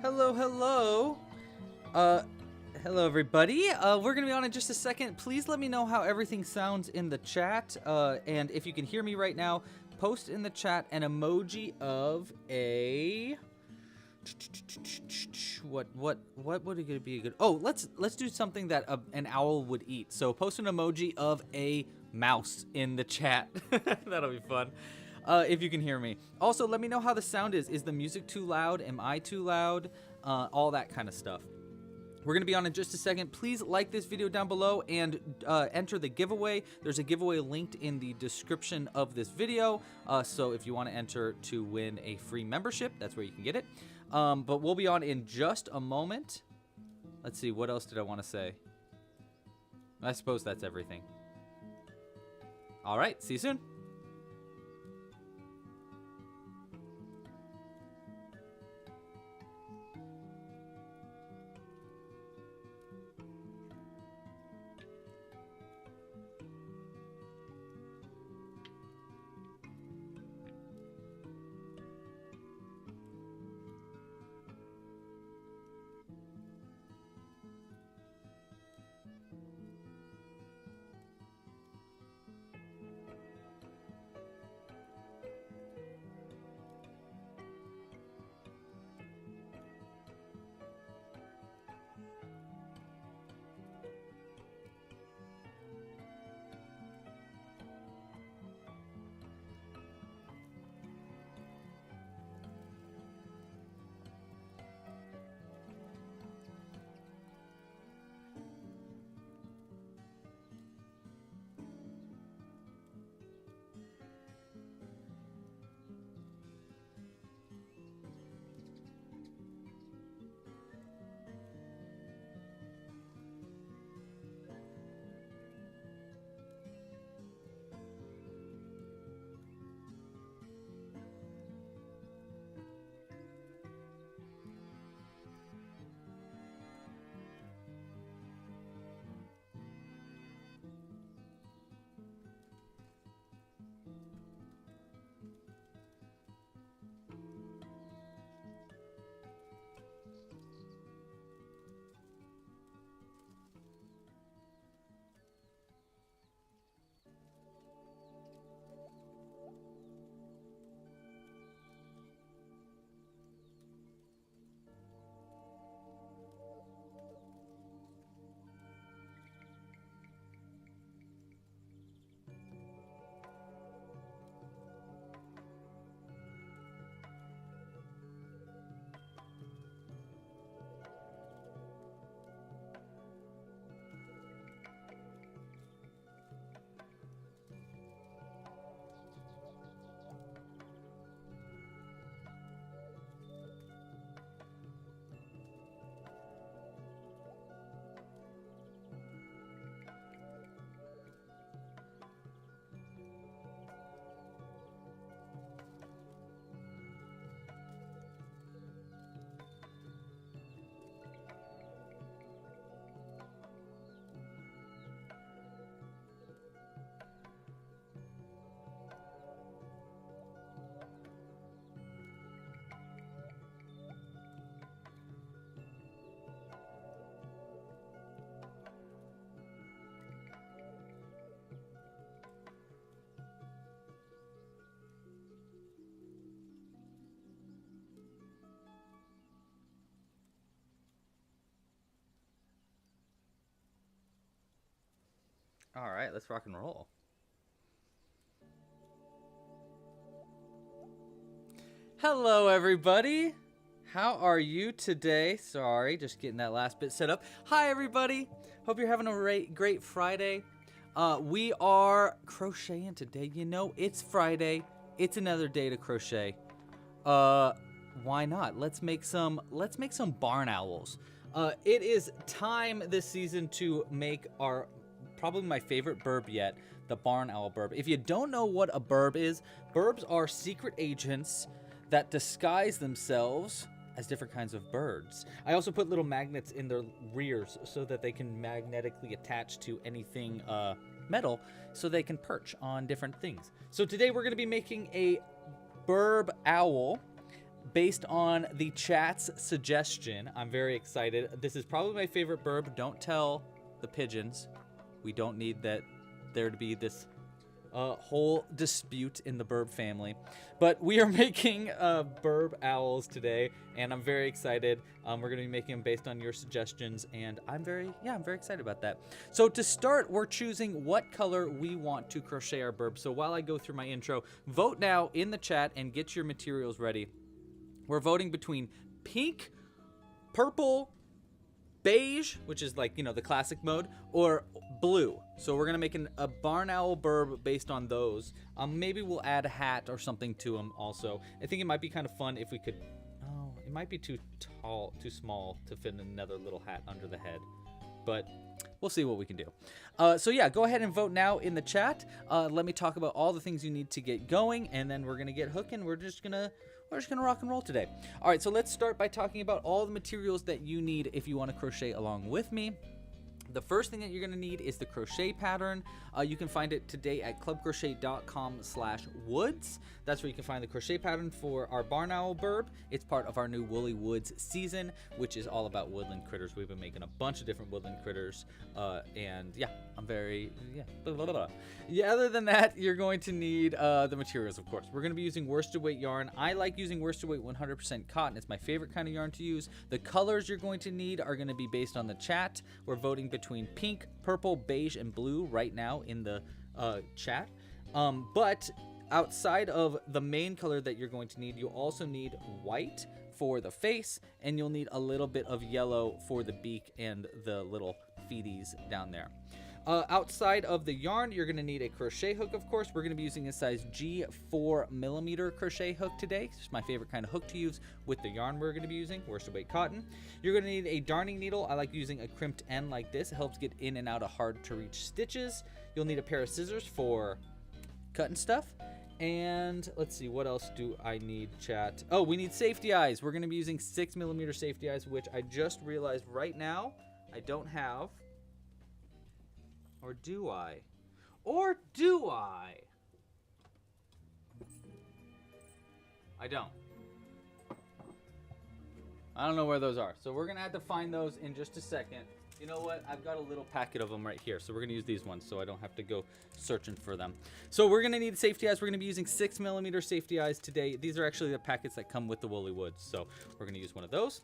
Hello, hello. Hello everybody. We're gonna be on in just a second. Please let me know how everything sounds in the chat. And if you can hear me right now, post in the chat an emoji of a what would it be good? Oh, let's do something that an owl would eat. So post an emoji of a mouse in the chat. That'll be fun. If you can hear me. Also, let me know how the sound is. Is the music too loud? Am I too loud? All that kind of stuff. We're going to be on in just a second. Please like this video down below and enter the giveaway. There's a giveaway linked in the description of this video. So if you want to enter to win a free membership, that's where you can get it. But we'll be on in just a moment. Let's see, what else did I want to say? I suppose that's everything. All right, see you soon. All right, let's rock and roll. Hello, everybody. How are you today? Sorry, just getting that last bit set up. Hi, everybody. Hope you're having a great Friday. We are crocheting today. You know, it's Friday. It's another day to crochet. Why not? Let's make some barn owls. It is time this season to make our probably my favorite birb yet, the Barn Owl Birb. If you don't know what a birb is, birbs are secret agents that disguise themselves as different kinds of birds. I also put little magnets in their rears so that they can magnetically attach to anything metal so they can perch on different things. So today we're going to be making a birb owl based on the chat's suggestion. I'm very excited. This is probably my favorite burb. Don't tell the pigeons. We don't need that there to be this whole dispute in the burb family. But we are making burb owls today, and I'm very excited. We're going to be making them based on your suggestions, and I'm very excited about that. So to start, we're choosing what color we want to crochet our burb. So while I go through my intro, vote now in the chat and get your materials ready. We're voting between pink, purple, beige, which is like, you know, the classic mode, or blue. So we're gonna make a Barn Owl Birb based on those. Maybe we'll add a hat or something to them also. I think it might be kind of fun if we could, oh, it might be too small to fit another little hat under the head, but we'll see what we can do. So yeah, go ahead and vote now in the chat. Let me talk about all the things you need to get going, and then we're gonna get hooking. We're just gonna rock and roll today. All right, so let's start by talking about all the materials that you need if you want to crochet along with me. The first thing that you're going to need is the crochet pattern. You can find it today at clubcrochet.com/woods. That's where you can find the crochet pattern for our Barn Owl Birb. It's part of our new Woolly Woods season, which is all about woodland critters. We've been making a bunch of different woodland critters, and yeah, I'm very, blah, blah, blah. Yeah, other than that, you're going to need the materials, of course. We're going to be using worsted weight yarn. I like using worsted weight 100% cotton. It's my favorite kind of yarn to use. The colors you're going to need are going to be based on the chat. We're voting between pink, purple, beige, and blue right now in the chat. But outside of the main color that you're going to need, you'll also need white for the face, and you'll need a little bit of yellow for the beak and the little feeties down there. Outside of the yarn, you're going to need a crochet hook, of course. We're going to be using a size G 4mm crochet hook today. It's my favorite kind of hook to use with the yarn we're going to be using, worsted weight cotton. You're going to need a darning needle. I like using a crimped end like this. It helps get in and out of hard to reach stitches. You'll need a pair of scissors for cutting stuff. And let's see, what else do I need, chat? Oh, we need safety eyes. We're going to be using 6mm safety eyes, which I just realized right now I don't have. Or do I? Or do I? I don't. I don't know where those are. So we're going to have to find those in just a second. You know what? I've got a little packet of them right here. So we're going to use these ones so I don't have to go searching for them. So we're going to need safety eyes. We're going to be using 6mm safety eyes today. These are actually the packets that come with the Woolly Woods. So we're going to use one of those.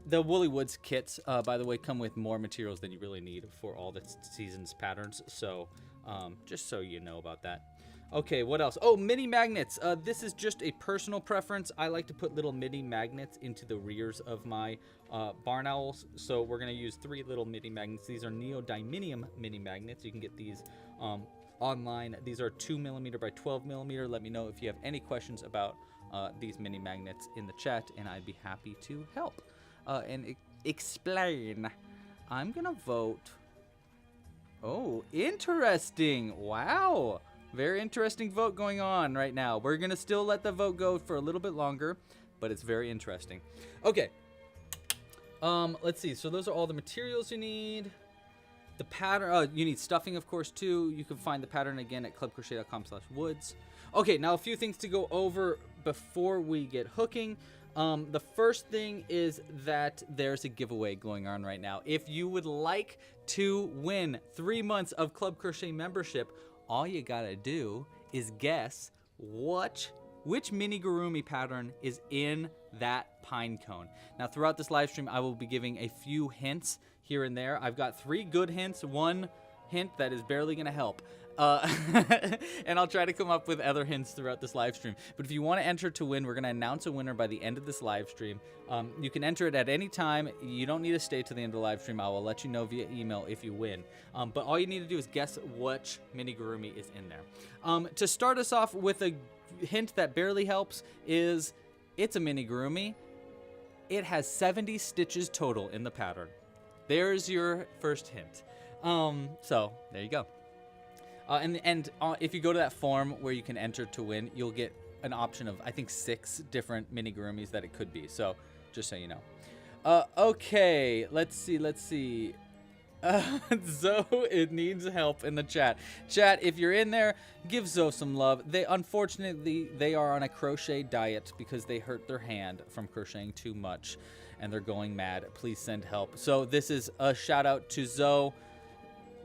The Woolly Woods kits, by the way, come with more materials than you really need for all the season's patterns. So just so you know about that. Okay, what else? Oh, mini magnets. This is just a personal preference. I like to put little mini magnets into the rears of my barn owls. So we're going to use 3 little mini magnets. These are neodymium mini magnets. You can get these online. These are 2mm by 12mm. Let me know if you have any questions about these mini magnets in the chat, and I'd be happy to help and explain. I'm going to vote. Oh, interesting. Wow. Very interesting vote going on right now. We're going to still let the vote go for a little bit longer, but it's very interesting. Okay. Let's see. So those are all the materials you need. The pattern, you need stuffing, of course, too. You can find the pattern again at clubcrochet.com/woods. Okay, now a few things to go over before we get hooking. The first thing is that there's a giveaway going on right now. If you would like to win 3 months of Club Crochet membership, all you gotta do is guess which amigurumi pattern is in that pine cone. Now, throughout this live stream, I will be giving a few hints here and there. I've got 3 good hints, 1 hint that is barely gonna help. And I'll try to come up with other hints throughout this live stream. But if you want to enter to win, we're going to announce a winner by the end of this live stream. You can enter it at any time. You don't need to stay to the end of the live stream. I will let you know via email if you win. But all you need to do is guess which amigurumi is in there. To start us off with a hint that barely helps is it's a amigurumi. It has 70 stitches total in the pattern. There's your first hint. So there you go. And if you go to that form where you can enter to win, you'll get an option of, I think, 6 different amigurumis that it could be. So just so you know. Okay, let's see. Zoe, it needs help in the chat. Chat, if you're in there, give Zoe some love. Unfortunately, they are on a crochet diet because they hurt their hand from crocheting too much, and they're going mad. Please send help. So this is a shout out to Zoe.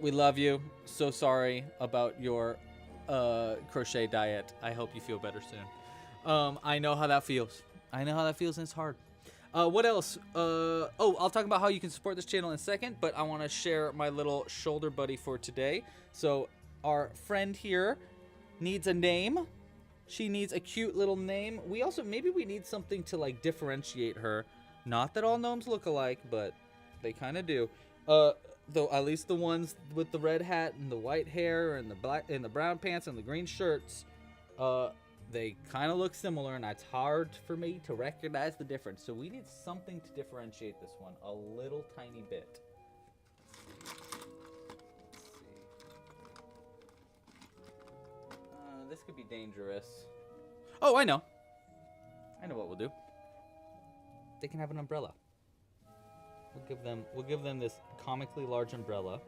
We love you. So sorry about your crochet diet. I hope you feel better soon. I know how that feels. I know how that feels, and it's hard. What else? I'll talk about how you can support this channel in a second, but I want to share my little shoulder buddy for today. So our friend here needs a name. She needs a cute little name. Maybe we need something to like differentiate her. Not that all gnomes look alike, but they kind of do. Though at least the ones with the red hat and the white hair and the black and the brown pants and the green shirts, they kind of look similar, and it's hard for me to recognize the difference. So we need something to differentiate this one a little tiny bit. Let's see. This could be dangerous. Oh, I know. I know what we'll do. They can have an umbrella. We'll give them this comically large umbrella,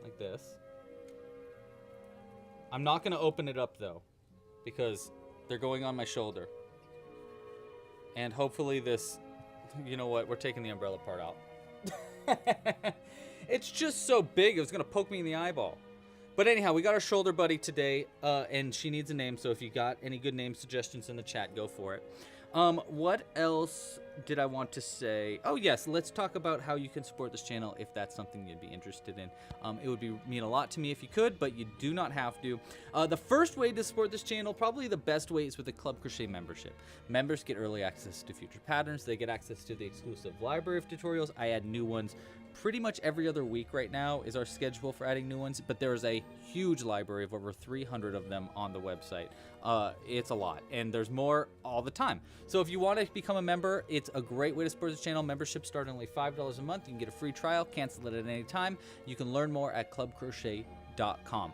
like this. I'm not gonna open it up though, because they're going on my shoulder. And hopefully this, you know what, we're taking the umbrella part out. It's just so big, it was gonna poke me in the eyeball. But anyhow, we got our shoulder buddy today, and she needs a name, so if you got any good name suggestions in the chat, go for it. What else did I want to say? Oh yes, let's talk about how you can support this channel if that's something you'd be interested in. It would mean a lot to me if you could, but you do not have to. The first way to support this channel, probably the best way, is with a Club Crochet membership. Members get early access to future patterns. They get access to the exclusive library of tutorials. I add new ones pretty much every other week right now is our schedule for adding new ones, but there is a huge library of over 300 of them on the website. It's a lot, and there's more all the time. So if you want to become a member, it's a great way to support this channel. Memberships start at only $5 a month. You can get a free trial, cancel it at any time. You can learn more at clubcrochet.com.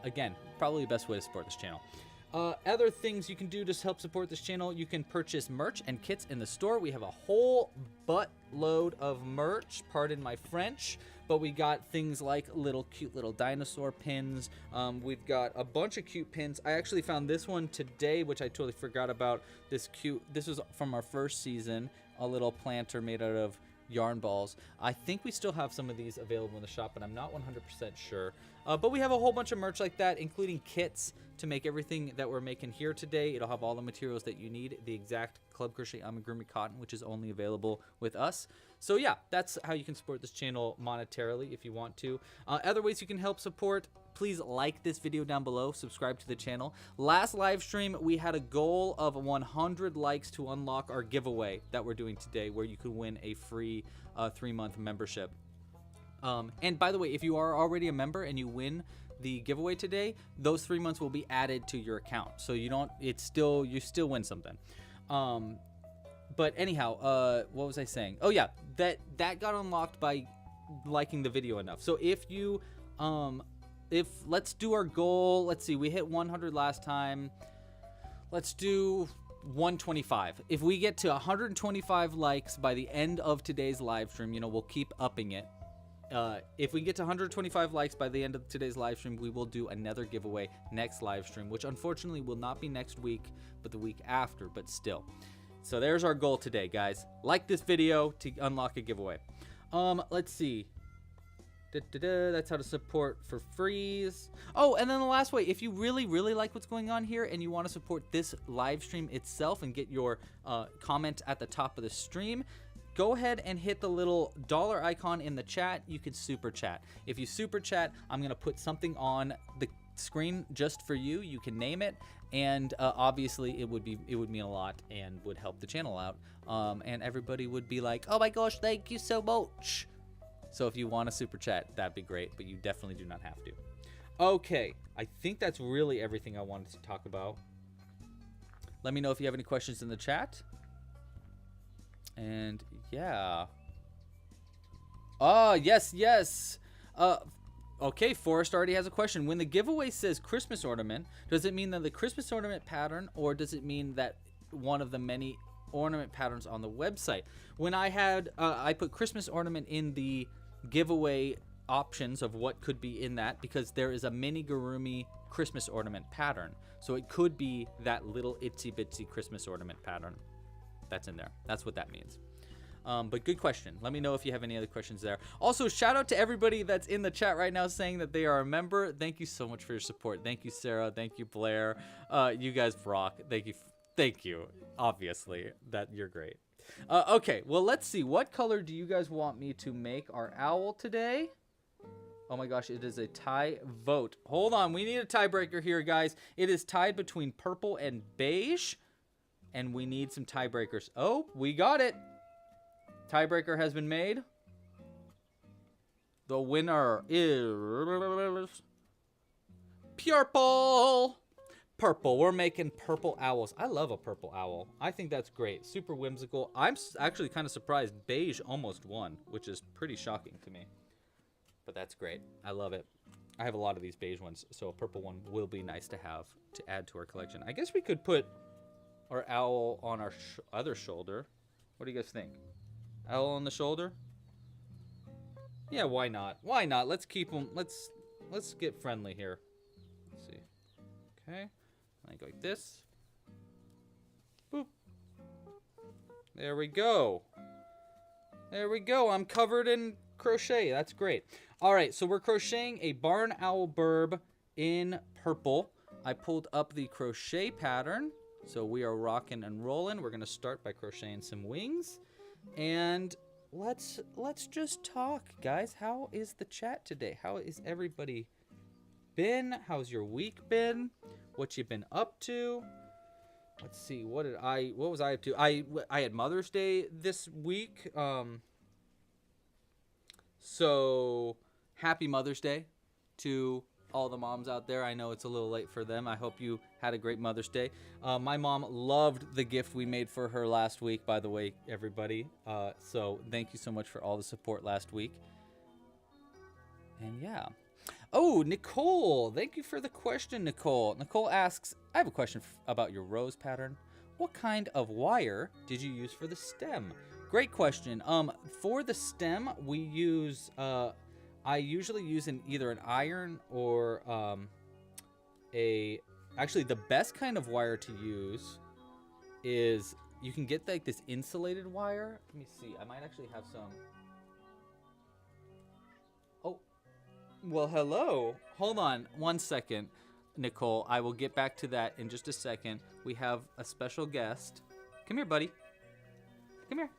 Again, probably the best way to support this channel. Other things you can do to help support this channel, you can purchase merch and kits in the store. We have a whole buttload of merch, pardon my French, but we got things like cute little dinosaur pins. We've got a bunch of cute pins. I actually found this one today, which I totally forgot about. This was from our first season, a little planter made out of yarn balls. I think we still have some of these available in the shop, but I'm not 100% sure. But we have a whole bunch of merch like that, including kits to make everything that we're making here today. It'll have all the materials that you need, the exact Club Crochet amigurumi cotton, which is only available with us. So yeah, that's how you can support this channel monetarily if you want to. Other ways you can help support, please like this video down below, subscribe to the channel. Last live stream, we had a goal of 100 likes to unlock our giveaway that we're doing today, where you could win a free 3-month membership. And by the way, if you are already a member and you win the giveaway today, those 3 months will be added to your account. So you still win something. But anyhow, what was I saying? Oh yeah, that got unlocked by liking the video enough. So if you, let's do our goal. Let's see, we hit 100 last time. Let's do 125. If we get to 125 likes by the end of today's live stream, we'll keep upping it. If we get to 125 likes by the end of today's live stream, we will do another giveaway next live stream, which unfortunately will not be next week, but the week after, but still. So there's our goal today, guys. Like this video to unlock a giveaway. Let's see. That's how to support for freeze. Oh, and then the last way, if you really, really like what's going on here and you want to support this live stream itself and get your comment at the top of the stream, go ahead and hit the little dollar icon in the chat. You can super chat. If you super chat, I'm going to put something on the screen just for you. You can name it, and obviously it would mean a lot and would help the channel out. And everybody would be like, oh my gosh, thank you so much. So if you want to super chat, that'd be great, but you definitely do not have to. Okay, I think that's really everything I wanted to talk about. Let me know if you have any questions in the chat. And yeah. Oh, yes. Okay, Forrest already has a question. When the giveaway says Christmas ornament, does it mean that the Christmas ornament pattern, or does it mean that one of the many ornament patterns on the website? When I had, I put Christmas ornament in the giveaway options of what could be in that, because there is a amigurumi Christmas ornament pattern. So it could be that little itsy bitsy Christmas ornament pattern that's in there. That's what that means. But good question. Let me know if you have any other questions there. Also, shout out to everybody that's in the chat right now saying that they are a member. Thank you so much for your support. Thank you, Sarah. Thank you, Blair. You guys rock. Thank you. Obviously, that you're great. Okay, well, let's see. What color do you guys want me to make our owl today? Oh my gosh, it is a tie vote. Hold on, we need a tiebreaker here, guys. It is tied between purple and beige, and we need some tiebreakers. Oh, we got it. Tiebreaker has been made. The winner is purple. Purple. We're making purple owls. I love a purple owl. I think that's great. Super whimsical. I'm actually kind of surprised beige almost won, which is pretty shocking to me. But that's great. I love it. I have a lot of these beige ones, so a purple one will be nice to have to add to our collection. I guess we could put our owl on our other shoulder. What do you guys think? Owl on the shoulder? Yeah, why not? Why not? Let's keep them. Let's get friendly here. Let's see. Okay. I go like this. Boop. There we go. There we go. I'm covered in crochet. That's great. All right, so we're crocheting a Barn Owl Birb in purple. I pulled up the crochet pattern, so we are rocking and rolling. We're gonna start by crocheting some wings, and let's just talk, guys. How is the chat today? How is everybody been? How's your week been? What you been up to? Let's see. What was I up to? I had Mother's Day this week. So happy Mother's Day to all the moms out there. I know it's a little late for them. I hope you had a great Mother's Day. My mom loved the gift we made for her last week, by the way, everybody. So thank you so much for all the support last week. And yeah. Oh, Nicole. Thank you for the question, Nicole. Nicole asks, I have a question about your rose pattern. What kind of wire did you use for the stem? Great question. For the stem, we use, I usually use either an iron or actually the best kind of wire to use is, you can get like this insulated wire. Let me see, I might actually have some. Oh, well, hello. Hold on one second, Nicole. I will get back to that in just a second. We have a special guest. Come here, buddy. Come here.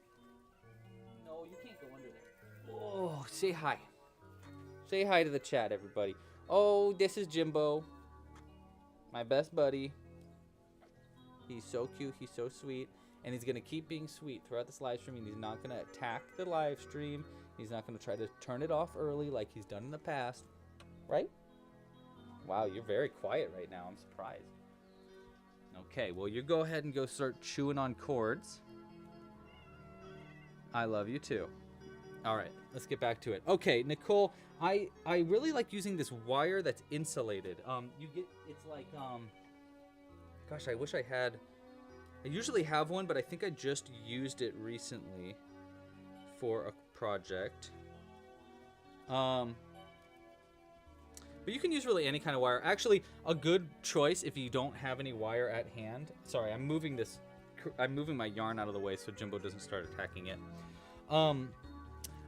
No, you can't go under there. Oh, say hi. Say hi to the chat, everybody. Oh, this is Jimbo, my best buddy. He's so cute. He's so sweet. And he's going to keep being sweet throughout this live stream. And he's not going to attack the live stream. He's not going to try to turn it off early like he's done in the past. Right? Wow, you're very quiet right now. I'm surprised. Okay, well, you go ahead and go start chewing on cords. I love you too. All right, let's get back to it. Okay, Nicole, I really like using this wire that's insulated. It's like, gosh, I wish I had, I usually have one, but I think I just used it recently for a project. But you can use really any kind of wire. Actually, a good choice if you don't have any wire at hand. Sorry, I'm moving my yarn out of the way so Jimbo doesn't start attacking it.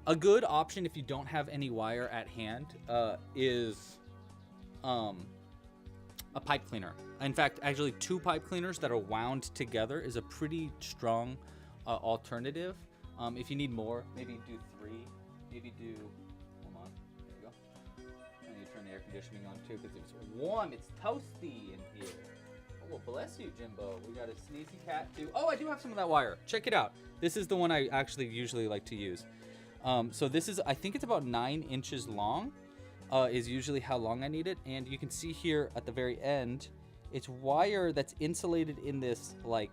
A good option if you don't have any wire at hand is a pipe cleaner. In fact, actually 2 pipe cleaners that are wound together is a pretty strong alternative. If you need more, maybe do 3. Maybe do, hold on, there we go. I need to turn the air conditioning on too because it's warm, it's toasty in here. Oh, well, bless you, Jimbo. We got a sneezy cat too. Oh, I do have some of that wire. Check it out. This is the one I actually usually like to use. So this is, I think it's about 9 inches long, is usually how long I need it. And you can see here at the very end, it's wire that's insulated in this like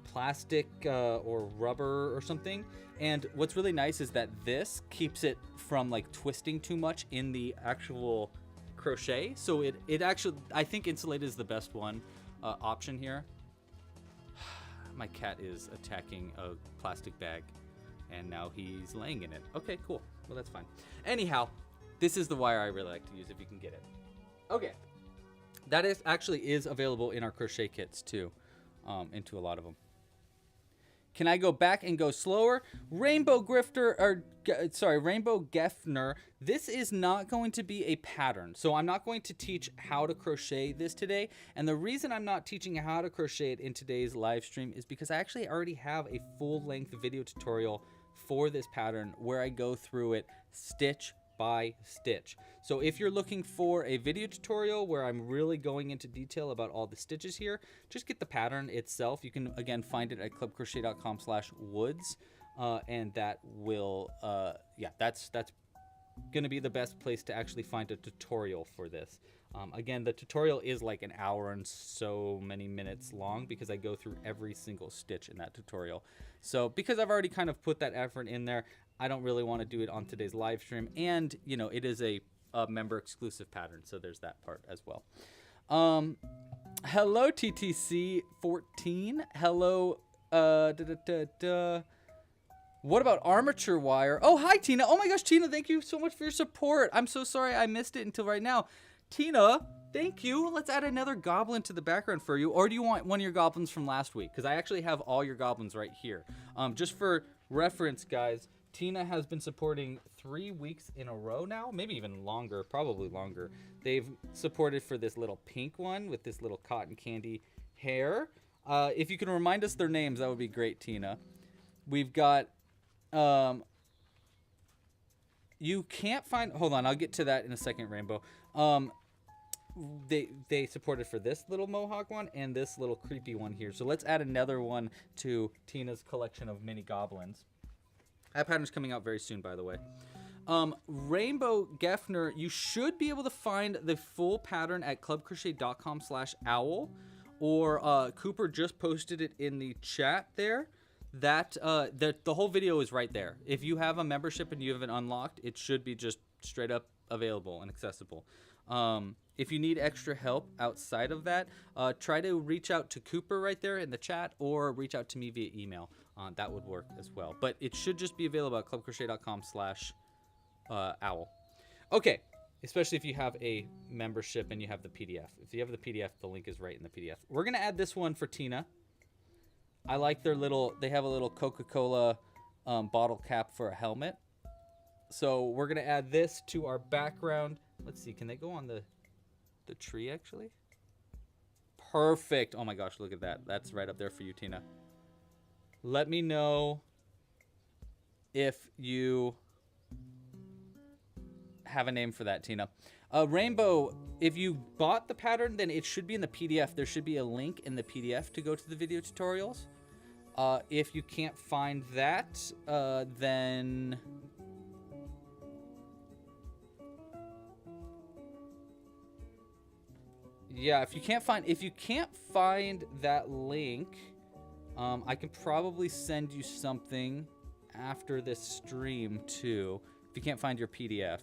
plastic or rubber or something. And what's really nice is that this keeps it from like twisting too much in the actual crochet. So it actually, I think insulated is the best one option here. My cat is attacking a plastic bag. And now he's laying in it. Okay, cool. Well, that's fine. Anyhow, This is the wire I really like to use if you can get it. Okay. That is actually is available in our crochet kits too, into a lot of them. Can I go back and go slower? Rainbow Geffner, this is not going to be a pattern. So I'm not going to teach how to crochet this today. And the reason I'm not teaching how to crochet it in today's live stream is because I actually already have a full-length video tutorial for this pattern where I go through it stitch by stitch. So if you're looking for a video tutorial where I'm really going into detail about all the stitches here, just get the pattern itself. You can again find it at clubcrochet.com/woods, and that will that's gonna be the best place to actually find a tutorial for this. Again, the tutorial is like an hour and so many minutes long because I go through every single stitch in that tutorial. So because I've already kind of put that effort in there, I don't really want to do it on today's live stream. And, you know, it is a member exclusive pattern. So there's that part as well. Hello, TTC14. Hello. What about armature wire? Oh, hi, Tina. Oh, my gosh, Tina, thank you so much for your support. I'm so sorry I missed it until right now. Tina, thank you. Let's add another goblin to the background for you. Or do you want one of your goblins from last week? Because I actually have all your goblins right here. Just for reference, guys, Tina has been supporting 3 weeks in a row now, maybe even longer, probably longer. They've supported for this little pink one with this little cotton candy hair. If you can remind us their names, that would be great, Tina. We've got, you can't find, hold on, I'll get to that in a second, Rainbow. They supported for this little mohawk one and this little creepy one here. So let's add another one to Tina's collection of mini goblins. That pattern's coming out very soon, by the way. Rainbow Geffner, you should be able to find the full pattern at clubcrochet.com/owl, or Cooper just posted it in the chat there. That the whole video is right there. If you have a membership and you haven't unlocked, it should be just straight up available and accessible. If you need extra help outside of that, try to reach out to Cooper right there in the chat, or reach out to me via email. That would work as well. But it should just be available at clubcrochet.com/owl. Okay, especially if you have a membership and you have the PDF. If you have the PDF, the link is right in the PDF. We're going to add this one for Tina. I like their little, they have a little Coca-Cola bottle cap for a helmet. So we're going to add this to our background. Let's see, can they go on the tree actually? Perfect. Oh my gosh, look at that. That's right up there for you, Tina. Let me know if you have a name for that, Tina. Rainbow, if you bought the pattern, then it should be in the PDF. There should be a link in the PDF to go to the video tutorials. If you can't find that, then... Yeah, if you can't find that link, I can probably send you something after this stream too. If you can't find your PDF.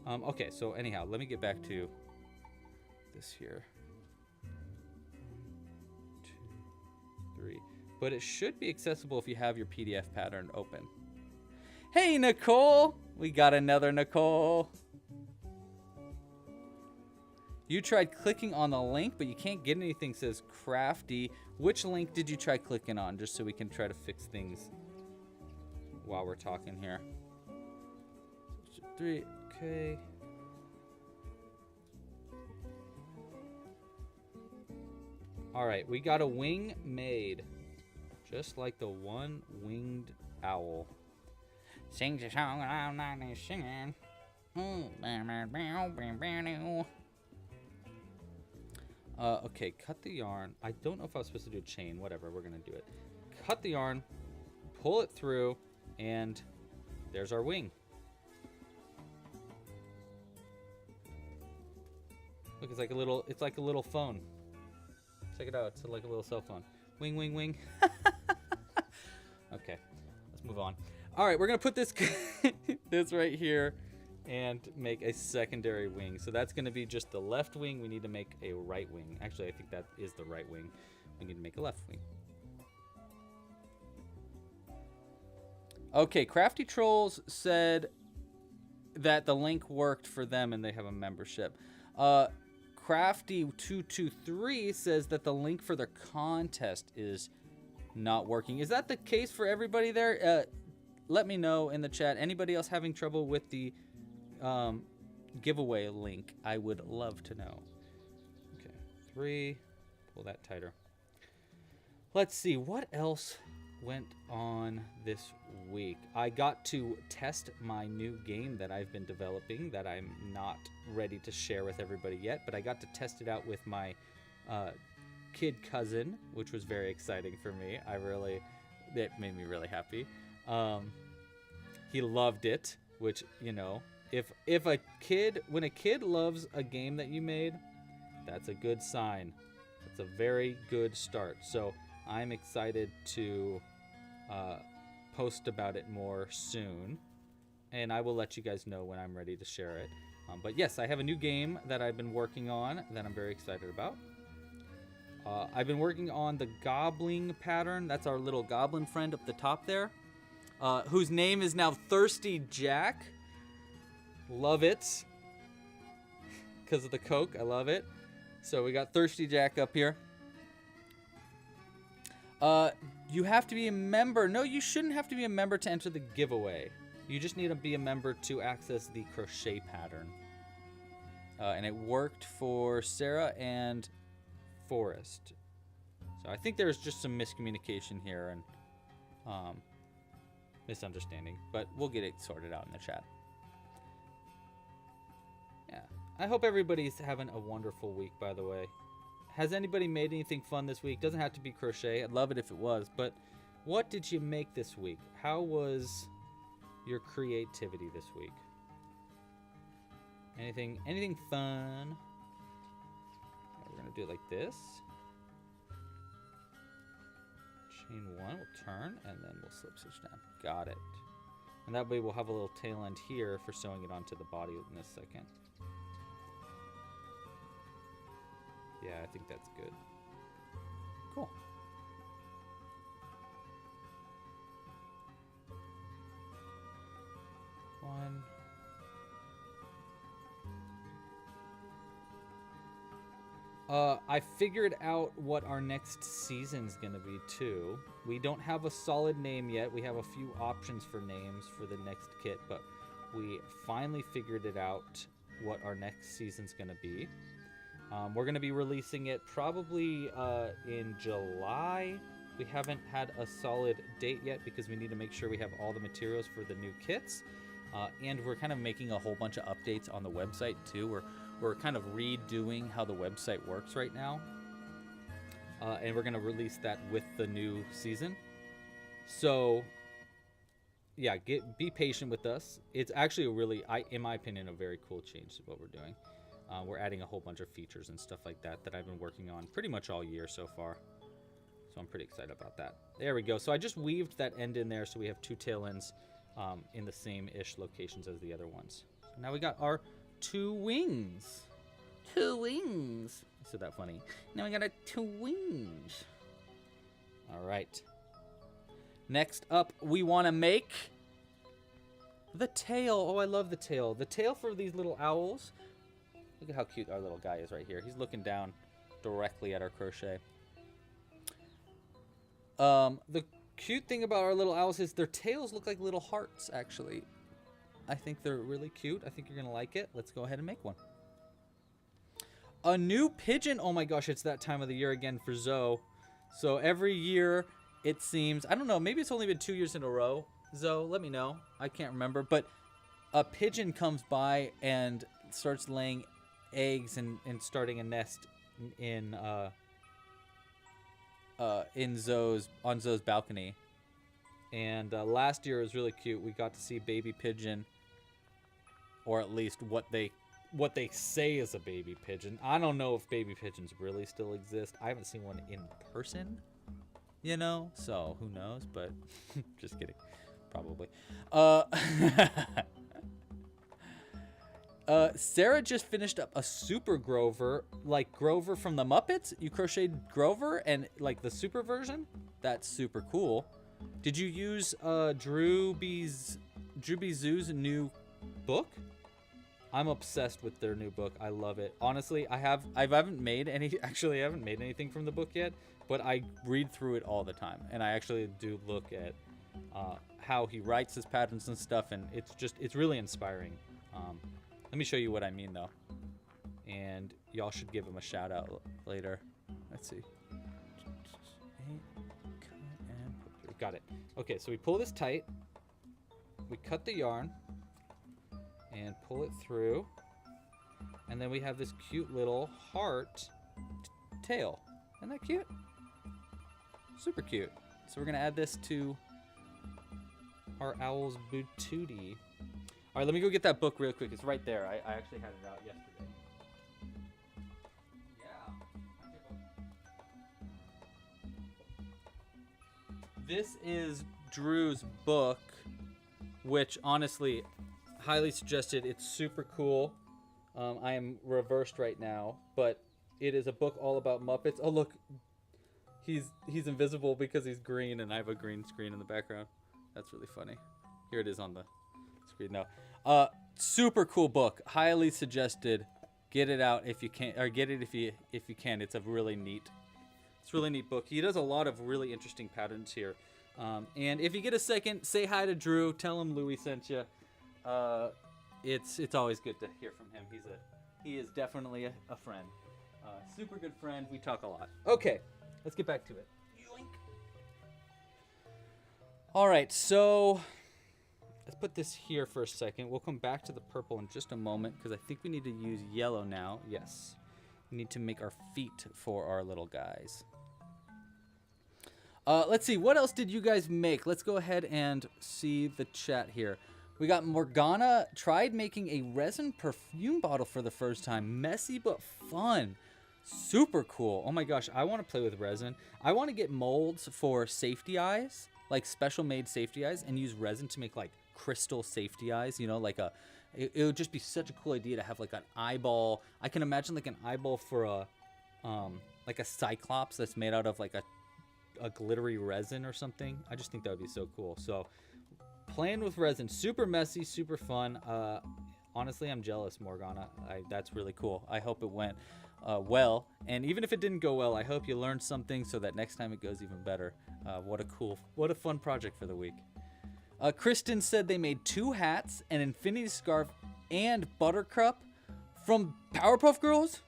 Okay, so anyhow, let me get back to this here. 1, 2, 3. But it should be accessible if you have your PDF pattern open. Hey, Nicole! We got another Nicole. You tried clicking on the link, but you can't get anything, says Crafty. Which link did you try clicking on, just so we can try to fix things while we're talking here? 3, okay. All right, we got a wing made, just like the one-winged owl. Sings a song and I'm not singing. Okay, cut the yarn. I don't know if I was supposed to do a chain. Whatever, we're gonna do it. Cut the yarn, pull it through, and there's our wing. Look, it's like a little phone. Check it out. It's like a little cell phone. Wing, wing, wing. Okay, let's move on. All right, we're gonna put this this right here and make a secondary wing. So that's gonna be just the left wing. We need to make a right wing. Actually, I think that is the right wing. We need to make a left wing. Okay, Crafty Trolls said that the link worked for them and they have a membership. Crafty223 says that the link for the contest is not working. Is that the case for everybody there? Let me know in the chat. Anybody else having trouble with the giveaway link? I would love to know. Okay, 3. Pull that tighter. Let's see, what else went on this week? I got to test my new game that I've been developing that I'm not ready to share with everybody yet, but I got to test it out with my kid cousin, which was very exciting for me. It made me really happy. He loved it, which, you know, when a kid loves a game that you made, that's a good sign. It's a very good start. So I'm excited to post about it more soon, and I will let you guys know when I'm ready to share it. But yes, I have a new game that I've been working on that I'm very excited about. I've been working on the gobbling pattern. That's our little goblin friend up the top there, whose name is now Thirsty Jack. Love it. Because of the Coke, I love it. So we got Thirsty Jack up here. You have to be a member. No, you shouldn't have to be a member to enter the giveaway. You just need to be a member to access the crochet pattern. And it worked for Sarah and Forrest. So I think there's just some miscommunication here and misunderstanding, but we'll get it sorted out in the chat. Yeah, I hope everybody's having a wonderful week, by the way. Has anybody made anything fun this week? Doesn't have to be crochet. I'd love it if it was, but what did you make this week? How was your creativity this week? Anything fun? We're gonna do it like this. Chain 1, we'll turn, and then we'll slip stitch down. Got it. And that way we'll have a little tail end here for sewing it onto the body in a second. Yeah, I think that's good. Cool. One. I figured out what our next season's gonna be too. We don't have a solid name yet. We have a few options for names for the next kit, but we finally figured it out what our next season's gonna be. We're gonna be releasing it probably in July. We haven't had a solid date yet because we need to make sure we have all the materials for the new kits. And we're kind of making a whole bunch of updates on the website too. We're kind of redoing how the website works right now. And we're going to release that with the new season. So, yeah, be patient with us. It's actually a really, in my opinion, a very cool change to what we're doing. We're adding a whole bunch of features and stuff like that I've been working on pretty much all year so far. So I'm pretty excited about that. There we go. So I just weaved that end in there so we have two tail ends in the same-ish locations as the other ones. So now we got our 2 wings. 2 wings. I said that funny. Now we got our 2 wings. All right. Next up, we want to make the tail. Oh, I love the tail. The tail for these little owls. Look at how cute our little guy is right here. He's looking down directly at our crochet. The cute thing about our little owls is their tails look like little hearts, actually. I think they're really cute. I think you're going to like it. Let's go ahead and make one. A new pigeon. Oh my gosh, it's that time of the year again for Zoe. So every year, it seems, I don't know, maybe it's only been 2 years in a row. Zoe, let me know. I can't remember. But a pigeon comes by and starts laying eggs and starting a nest on Zoe's balcony. And last year it was really cute. We got to see baby pigeon, or at least what they say is a baby pigeon. I don't know if baby pigeons really still exist. I haven't seen one in person, you know, so who knows, but just kidding. Probably. Sarah just finished up a super Grover, like Grover from the Muppets. You crocheted Grover and like the super version. That's super cool. Did you use Drew B. Zoo's new book, I'm obsessed with their new book. I love it. Honestly, I haven't made anything from the book yet, but I read through it all the time, and I actually do look at how he writes his patterns and stuff, and it's really inspiring. Let me show you what I mean though, and y'all should give him a shout out later. Let's see. Got it. Okay, so we pull this tight, we cut the yarn and pull it through, and then we have this cute little heart tail. Isn't that cute? Super cute. So we're gonna add this to our owl's booty. All right, let me go get that book real quick. It's right there. I actually had it out yesterday. Yeah. This is Drew's book, which honestly, highly suggested. It's super cool. I am reversed right now, but it is a book all about Muppets. Oh look, he's invisible because he's green, and I have a green screen in the background. That's really funny. Here it is on the screen now. Super cool book. Highly suggested. Get it out if you can, or get it if you can. It's a really neat book. He does a lot of really interesting patterns here. And if you get a second, say hi to Drew. Tell him Louie sent you. It's always good to hear from him. He is definitely a friend. Super good friend. We talk a lot. Okay, let's get back to it. Yoink. All right, so let's put this here for a second. We'll come back to the purple in just a moment because I think we need to use yellow now. Yes, we need to make our feet for our little guys. Let's see, what else did you guys make? Let's go ahead and see the chat here. We got Morgana tried making a resin perfume bottle for the first time. Messy but fun. Super cool. Oh my gosh, I want to play with resin. I want to get molds for safety eyes, like special made safety eyes, and use resin to make like crystal safety eyes, you know, like it would just be such a cool idea to have like an eyeball. I can imagine like an eyeball for like a cyclops that's made out of like a glittery resin or something. I just think that would be so cool. So playing with resin, super messy, super fun. Honestly, I'm jealous, Morgana. That's really cool. I hope it went well, and even if it didn't go well, I hope you learned something so that next time it goes even better. What a fun project for the week. Kristen said they made 2 hats, an infinity scarf, and buttercup from Powerpuff Girls.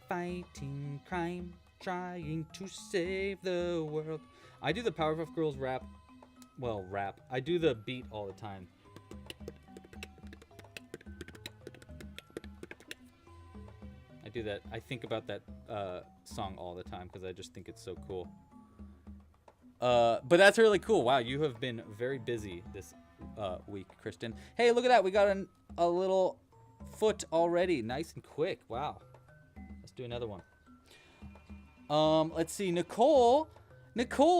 Fighting crime, trying to save the world. I do the Powerpuff Girls rap. Well, rap. I do the beat all the time. I do that. I think about that song all the time because I just think it's so cool. But that's really cool. Wow, you have been very busy this week, Kristen. Hey, look at that. We got a little foot already. Nice and quick. Wow. Let's do another one. Let's see. Nicole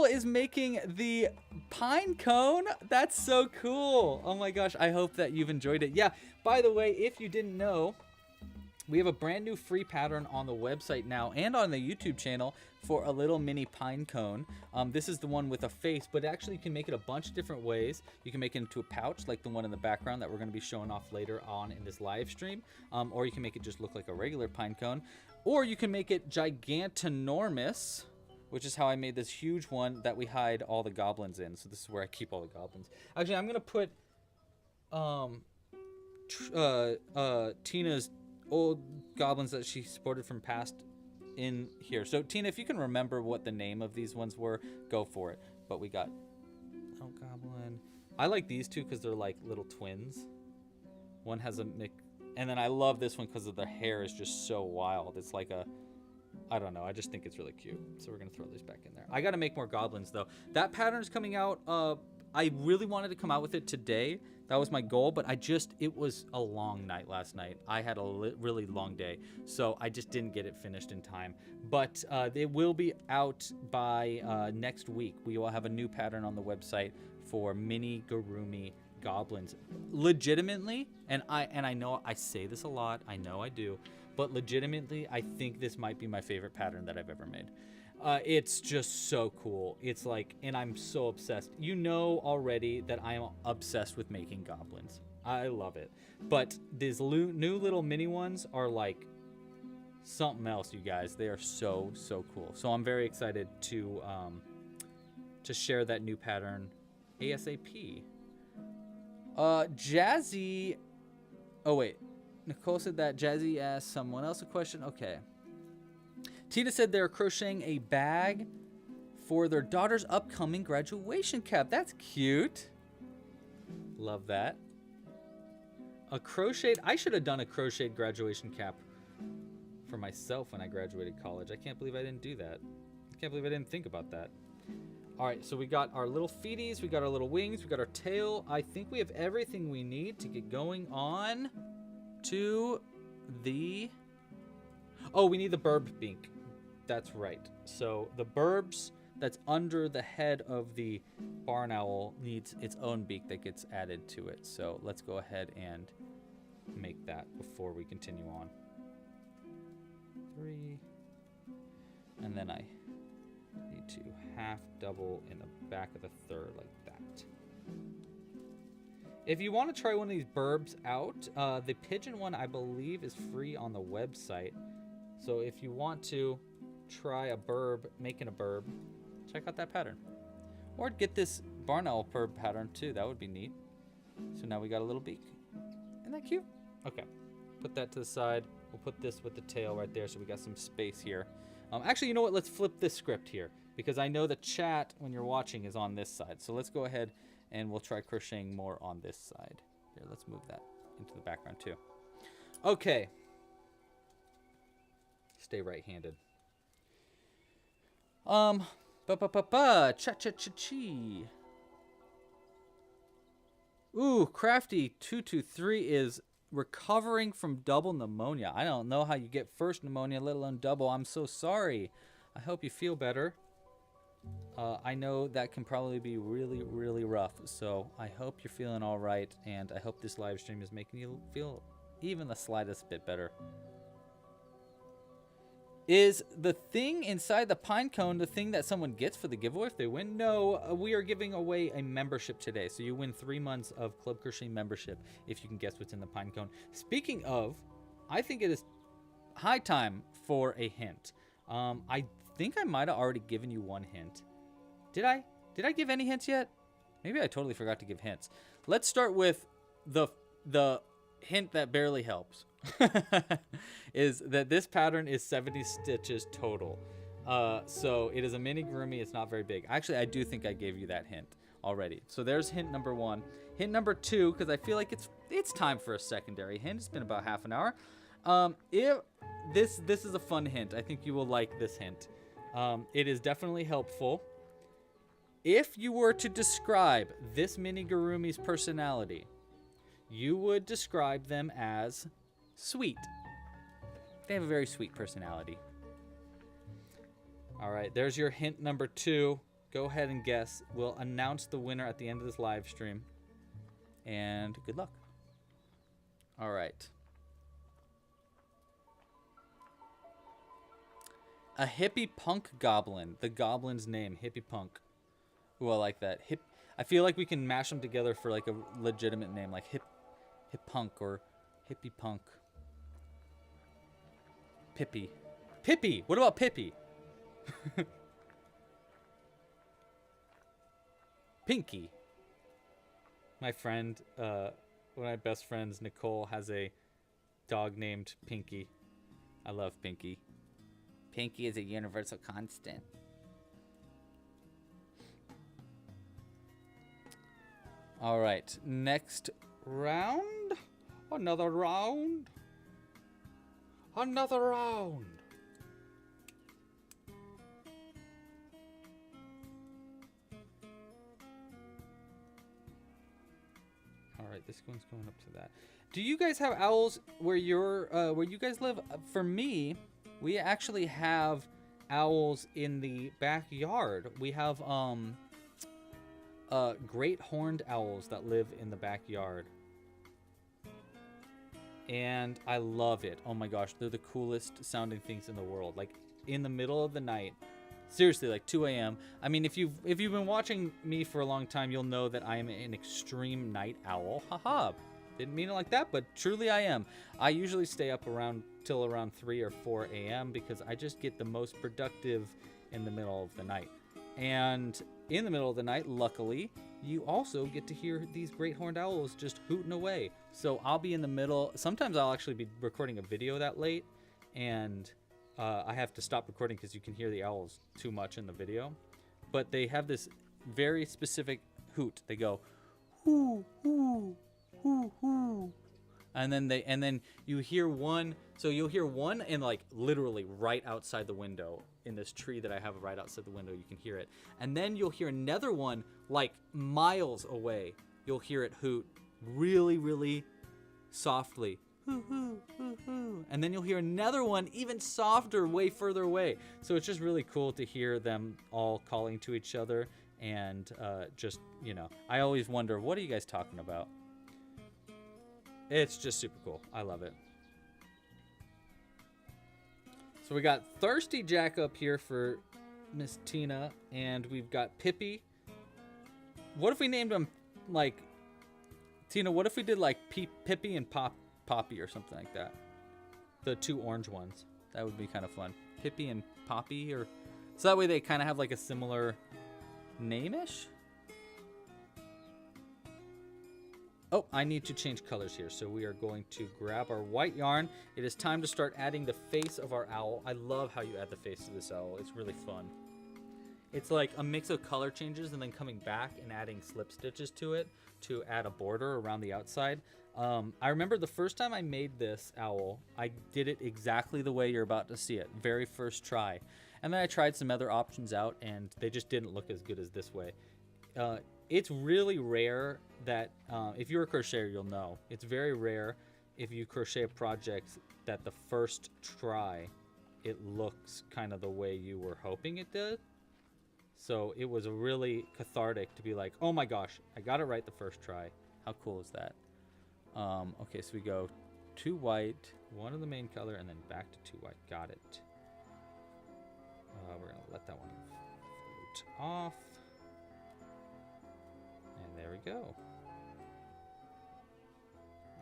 is making the pine cone. That's so cool. Oh my gosh. I hope that you've enjoyed it. Yeah. By the way, if you didn't know, we have a brand new free pattern on the website now and on the YouTube channel for a little mini pine cone. This is the one with a face, but actually you can make it a bunch of different ways. You can make it into a pouch like the one in the background that we're going to be showing off later on in this live stream. Or you can make it just look like a regular pine cone. Or you can make it gigantinormous, which is how I made this huge one that we hide all the goblins in. So this is where I keep all the goblins. Actually, I'm going to put Tina's old goblins that she supported from past in here. So Tina, if you can remember what the name of these ones were, go for it. But we got little goblin. I like these two because they're like little twins. One has a and then I love this one because of their hair is just so wild. It's like I don't know. I just think it's really cute. So we're going to throw these back in there. I got to make more goblins though. That pattern is coming out. I really wanted to come out with it today. That was my goal, but it was a long night last night. I had a really long day, so I just didn't get it finished in time. But it will be out by next week. We will have a new pattern on the website for mini Gurumi goblins. Legitimately, and I know I say this a lot. I know I do, but legitimately, I think this might be my favorite pattern that I've ever made. It's just so cool. It's like, and I'm so obsessed. You know already that I am obsessed with making goblins. I love it. But these new little mini ones are like something else, you guys. They are so cool. So I'm very excited to share that new pattern ASAP. Jazzy. Oh wait, Nicole said that Jazzy asked someone else a question. Okay. Tina said they're crocheting a bag for their daughter's upcoming graduation cap. That's cute. Love that. I should have done a crocheted graduation cap for myself when I graduated college. I can't believe I didn't do that. I can't believe I didn't think about that. All right, so we got our little feeties, we got our little wings, we got our tail. I think we have everything we need to get going on to the... Oh, we need the birb beak. That's right. So the birbs that's under the head of the barn owl needs its own beak that gets added to it. So let's go ahead and make that before we continue on. 3. And then I need to half double in the back of the third like that. If you want to try one of these birbs out, the pigeon one I believe is free on the website. So if you want to try a birb, making a birb, check out that pattern. Or get this barn owl birb pattern too. That would be neat. So now we got a little beak. Isn't that cute? Okay. Put that to the side. We'll put this with the tail right there so we got some space here. Actually, you know what? Let's flip this script here because I know the chat when you're watching is on this side. So let's go ahead and we'll try crocheting more on this side. Here, let's move that into the background too. Okay. Stay right-handed. Cha-cha-cha-chi. Ooh, Crafty223 is recovering from double pneumonia. I don't know how you get first pneumonia, let alone double. I'm so sorry. I hope you feel better. I know that can probably be really, really rough. So I hope you're feeling all right, and I hope this live stream is making you feel even the slightest bit better. Is the thing inside the pine cone the thing that someone gets for the giveaway if they win? No, we are giving away a membership today. So you win 3 months of Club Crochet membership if you can guess what's in the pine cone. Speaking of, I think it is high time for a hint. I think I might have already given you one hint. Did I? Did I give any hints yet? Maybe I totally forgot to give hints. Let's start with the hint that barely helps. Is that this pattern is 70 stitches total. So it is a mini amigurumi. It's not very big. Actually, I do think I gave you that hint already. So there's hint number 1. Hint number 2, because I feel like it's time for a secondary hint. It's been about half an hour. If this is a fun hint. I think you will like this hint. It is definitely helpful. If you were to describe this mini amigurumi's personality, you would describe them as sweet. They have a very sweet personality. All right, there's your hint number 2. Go ahead and guess. We'll announce the winner at the end of this live stream. And good luck. All right. A hippie punk goblin. The goblin's name, hippie punk. Ooh, I like that. I feel like we can mash them together for like a legitimate name, like hip punk or hippie punk. Pippi. Pippi! What about Pippi? Pinky. My friend, one of my best friends, Nicole, has a dog named Pinky. I love Pinky. Pinky is a universal constant. All right, next round. Another round. Another round. All right, this one's going up to that. Do you guys have owls where where you guys live? For me, we actually have owls in the backyard. We have great horned owls that live in the backyard. And I love it. Oh my gosh, they're the coolest sounding things in the world. Like in the middle of the night, seriously, like 2 a.m. I mean, if you've been watching me for a long time, you'll know that I am an extreme night owl. Haha, Didn't mean it like that, but truly I am. I usually stay up till around 3 or 4 a.m. because I just get the most productive in the middle of the night. And in the middle of the night, luckily, you also get to hear these great horned owls just hooting away. So I'll be in the middle. Sometimes I'll actually be recording a video that late, and I have to stop recording because you can hear the owls too much in the video. But they have this very specific hoot. They go, hoo, hoo, hoo, hoo. And then you hear one. So you'll hear one and like literally right outside the window in this tree that I have right outside the window. You can hear it. And then you'll hear another one like miles away. You'll hear it hoot really, really softly. Hoo, hoo, hoo, hoo. And then you'll hear another one even softer way further away. So it's just really cool to hear them all calling to each other. And just, you know, I always wonder, what are you guys talking about? It's just super cool. I love it. So we got Thirsty Jack up here for Miss Tina, and we've got Pippi. What if we named them like Tina? What if we did like Pippi and Poppy or something like that? The two orange ones. That would be kind of fun. Pippi and Poppy, or so that way they kind of have like a similar name-ish. Oh, I need to change colors here. So we are going to grab our white yarn. It is time to start adding the face of our owl. I love how you add the face to this owl. It's really fun. It's like a mix of color changes and then coming back and adding slip stitches to it to add a border around the outside. I remember the first time I made this owl, I did it exactly the way you're about to see it. Very first try. And then I tried some other options out and they just didn't look as good as this way. It's really rare that, if you're a crocheter, you'll know. It's very rare if you crochet a project that the first try, it looks kind of the way you were hoping it did. So it was really cathartic to be like, oh my gosh, I got it right the first try. How cool is that? Okay, so we go 2 white, 1 of the main color, and then back to 2 white. Got it. We're going to let that one float off. And there we go.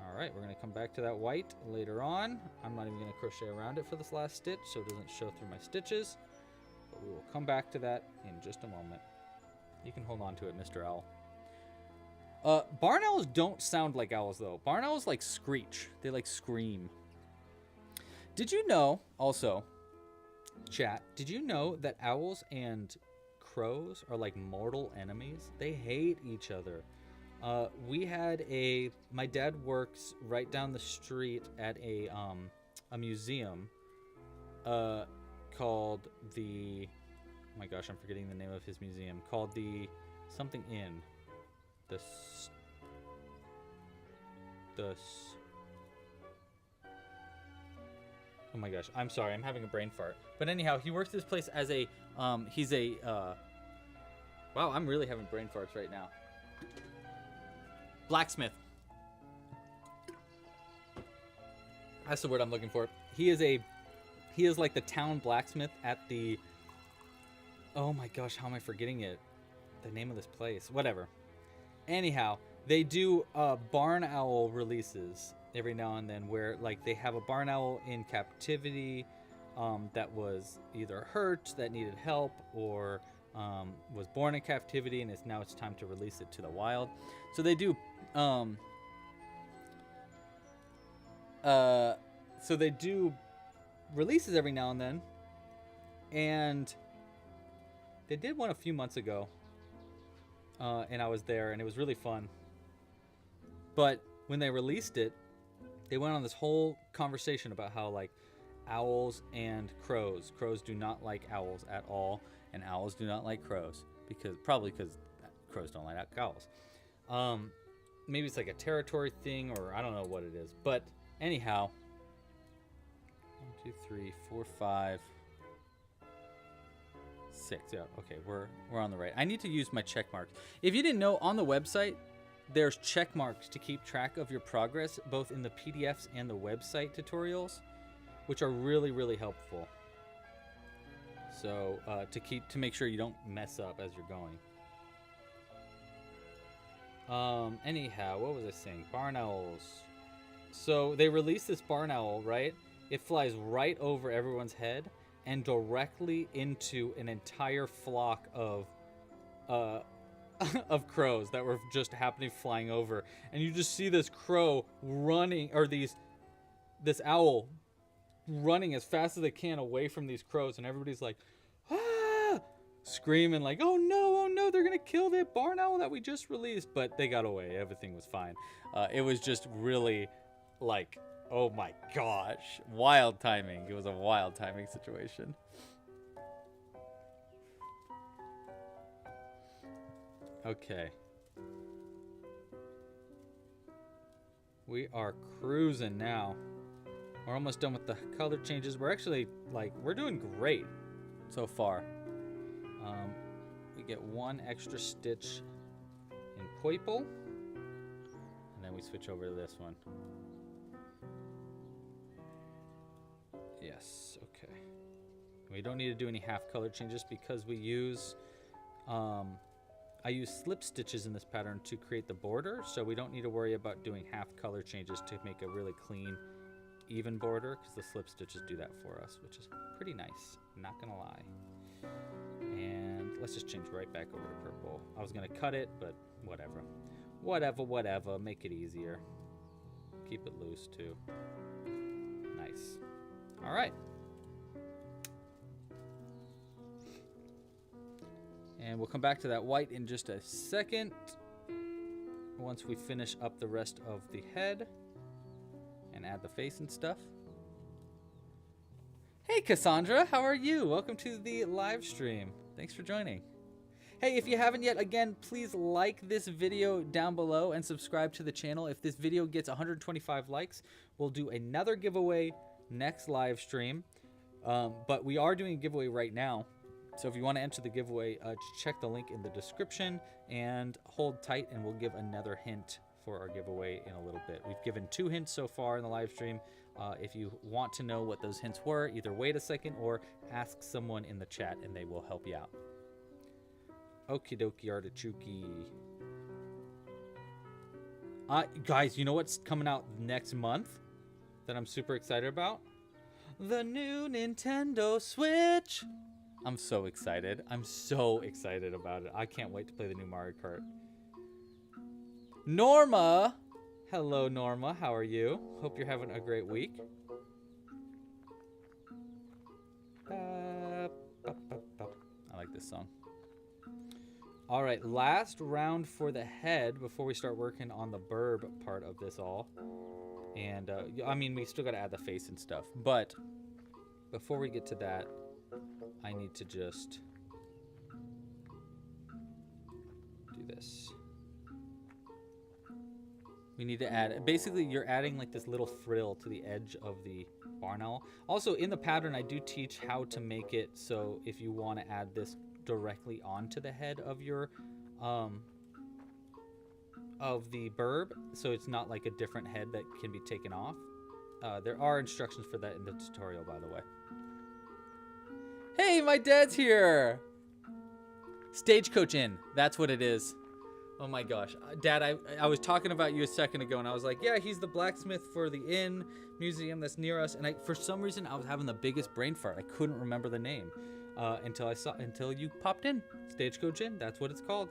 All right, we're going to come back to that white later on. I'm not even going to crochet around it for this last stitch so it doesn't show through my stitches. But we will come back to that in just a moment. You can hold on to it, Mr. Owl. Barn owls don't sound like owls, though. Barn owls like screech. They like scream. Did you know, also, chat, did you know that owls and crows are like mortal enemies? They hate each other. We had my dad works right down the street at a museum called the, oh my gosh, I'm forgetting the name of his museum, called the something Inn. Oh my gosh, I'm sorry, I'm having a brain fart. But anyhow, he works this place as a, he's a, wow, I'm really having brain farts right now. Blacksmith. That's the word I'm looking for. He is like the town blacksmith at the, oh my gosh, how am I forgetting it? The name of this place, whatever. Anyhow, they do barn owl releases every now and then where like they have a barn owl in captivity that was either hurt, that needed help, or was born in captivity and now it's time to release it to the wild. So they do releases every now and then, and they did one a few months ago. And I was there, and it was really fun. But when they released it, they went on this whole conversation about how, like, owls and crows do not like owls at all, and owls do not like crows, probably because crows don't like owls. Maybe it's like a territory thing, or I don't know what it is. But anyhow, 1, 2, 3, 4, 5, 6. Yeah, okay, we're on the right. I need to use my check marks. If you didn't know, on the website there's check marks to keep track of your progress, both in the PDFs and the website tutorials, which are really, really helpful. So to make sure you don't mess up as you're going. Anyhow, what was I saying? Barn owls. So they released this barn owl, right? It flies right over everyone's head and directly into an entire flock of of crows that were just happening flying over. And you just see this crow running, or this owl running as fast as they can away from these crows, and everybody's like, ah, screaming like, oh no, they're gonna kill the barn owl that we just released. But they got away. Everything was fine. It was just really like, oh my gosh, wild timing. It was a wild timing situation. Okay. We are cruising now. We're almost done with the color changes. We're actually, like, we're doing great so far. We get one extra stitch in purple, and then we switch over to this one. Yes, okay. We don't need to do any half color changes because we use, I use slip stitches in this pattern to create the border, so we don't need to worry about doing half color changes to make a really clean, even border, because the slip stitches do that for us, which is pretty nice, not gonna lie. And let's just change right back over to purple. I was gonna cut it, but whatever. Whatever, make it easier. Keep it loose too. Nice. All right. And we'll come back to that white in just a second, once we finish up the rest of the head and add the face and stuff. Hey Cassandra, how are you? Welcome to the live stream. Thanks for joining. Hey, if you haven't yet, again, please like this video down below and subscribe to the channel. If this video gets 125 likes, we'll do another giveaway next live stream. But we are doing a giveaway right now. So if you want to enter the giveaway, check the link in the description and hold tight, and we'll give another hint for our giveaway in a little bit. We've given 2 hints so far in the live stream. If you want to know what those hints were, either wait a second or ask someone in the chat and they will help you out. Okie dokie artichoke. Guys, you know what's coming out next month that I'm super excited about? The new Nintendo Switch. I'm so excited. I'm so excited about it. I can't wait to play the new Mario Kart. Norma! Hello, Norma. How are you? Hope you're having a great week. I like this song. All right, last round for the head before we start working on the burb part of this all. And, I mean, we still got to add the face and stuff. But before we get to that, I need to just do this. We need to add, basically you're adding like this little frill to the edge of the barn owl. Also in the pattern, I do teach how to make it so if you want to add this directly onto the head of your, of the burb, so it's not like a different head that can be taken off. There are instructions for that in the tutorial, by the way. Hey, my dad's here! Stagecoach Inn, that's what it is. Oh my gosh. Dad, I was talking about you a second ago, and I was like, yeah, he's the blacksmith for the inn museum that's near us. And for some reason, I was having the biggest brain fart. I couldn't remember the name until you popped in. Stagecoach Inn, that's what it's called.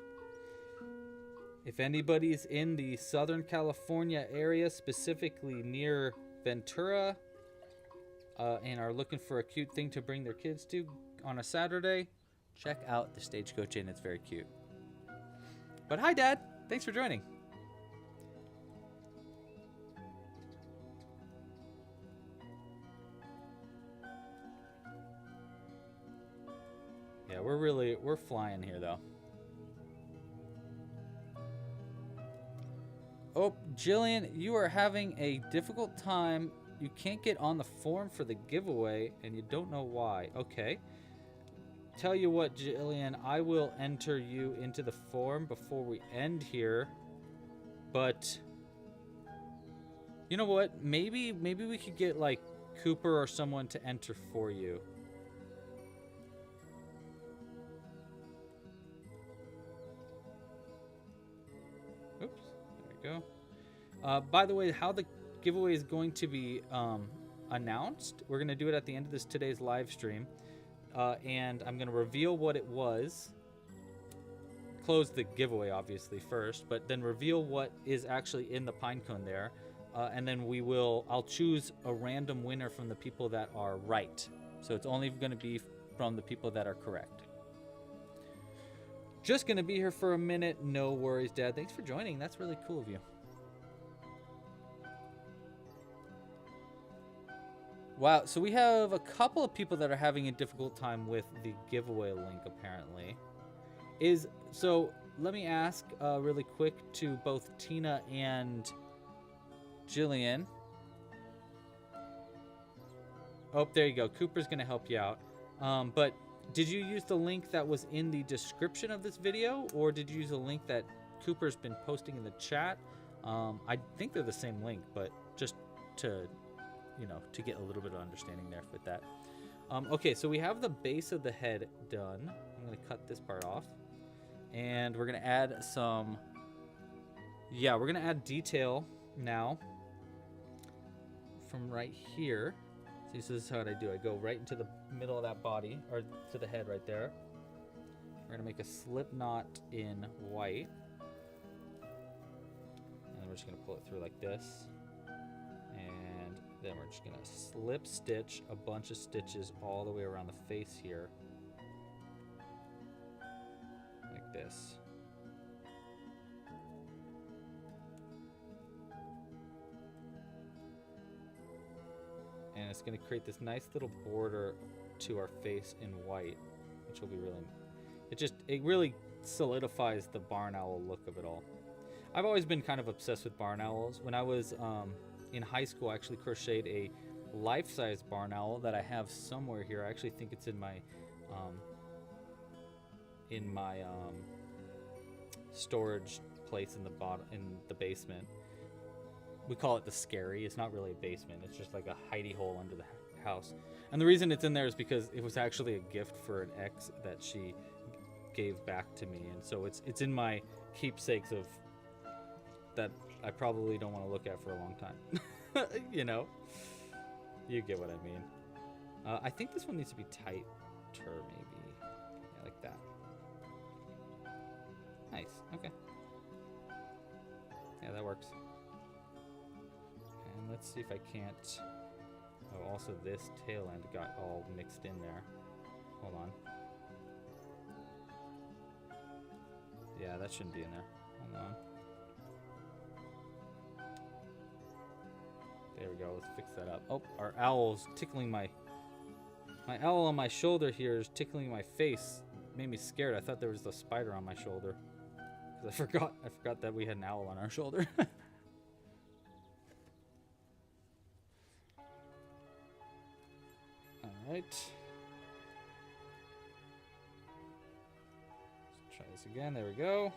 If anybody's in the Southern California area, specifically near Ventura, and are looking for a cute thing to bring their kids to on a Saturday, check out the Stagecoach Inn. It's very cute. But hi, Dad. Thanks for joining. Yeah, we're flying here, though. Oh, Jillian, you are having a difficult time. You can't get on the form for the giveaway, and you don't know why. Okay. Tell you what, Jillian, I will enter you into the form before we end here. But you know what? Maybe we could get like Cooper or someone to enter for you. Oop. go. By the way, how the giveaway is going to be announced, we're going to do it at the end of today's live stream. And I'm going to reveal what it was. Close the giveaway, obviously, first, but then reveal what is actually in the pine cone there. And then I'll choose a random winner from the people that are right. So it's only going to be from the people that are correct. Just going to be here for a minute. No worries, Dad. Thanks for joining. That's really cool of you. Wow, so we have a couple of people that are having a difficult time with the giveaway link, apparently. So let me ask really quick to both Tina and Jillian. Oh, there you go. Cooper's going to help you out. But did you use the link that was in the description of this video, or did you use a link that Cooper's been posting in the chat? I think they're the same link, but just to get a little bit of understanding there with that. Okay, so we have the base of the head done. I'm going to cut this part off. And we're going to add we're going to add detail now from right here. See, so this is how I do. I go right into the middle of that body, or to the head right there. We're going to make a slip knot in white. And then we're just going to pull it through like this. And then we're just going to slip stitch a bunch of stitches all the way around the face here. Like this. And it's going to create this nice little border to our face in white, which will be it really solidifies the barn owl look of it all. I've always been kind of obsessed with barn owls. When I was in high school, I actually crocheted a life-size barn owl that I have somewhere here. I actually think it's in my storage place in the basement. We call it the scary. It's not really a basement. It's just like a hidey hole under the house. And the reason it's in there is because it was actually a gift for an ex that she gave back to me, and so it's in my keepsakes of that I probably don't want to look at for a long time. You know, you get what I mean. I think this one needs to be tighter, maybe. Yeah, like that. Nice. Okay. Yeah, that works. And let's see if I can't. Oh, also this tail end got all mixed in there. Hold on. Yeah, that shouldn't be in there. Hold on. There we go. Let's fix that up. Oh, our owl's tickling my owl on my shoulder here is tickling my face. It made me scared. I thought there was a spider on my shoulder. Because I forgot that we had an owl on our shoulder. All right. Let's try this again. There we go.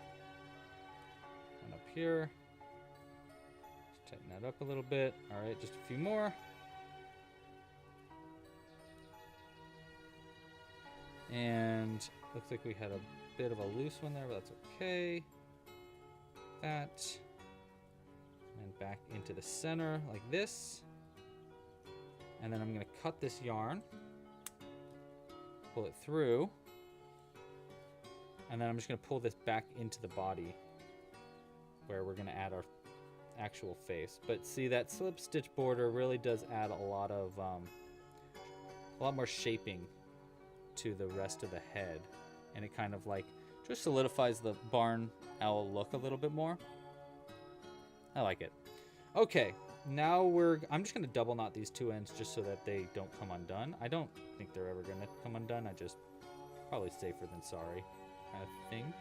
One up here. Let's tighten that up a little bit. All right, just a few more. And looks like we had a bit of a loose one there, but that's okay. That. And back into the center like this. And then I'm going to cut this yarn. Pull it through. And then I'm just going to pull this back into the body where we're going to add our actual face. But see, that slip stitch border really does add a lot more shaping to the rest of the head, and it kind of like just solidifies the barn owl look a little bit more. I like it. Okay, now I'm just going to double knot these two ends just so that they don't come undone. I don't think they're ever going to come undone. I just probably safer than sorry kind of thing.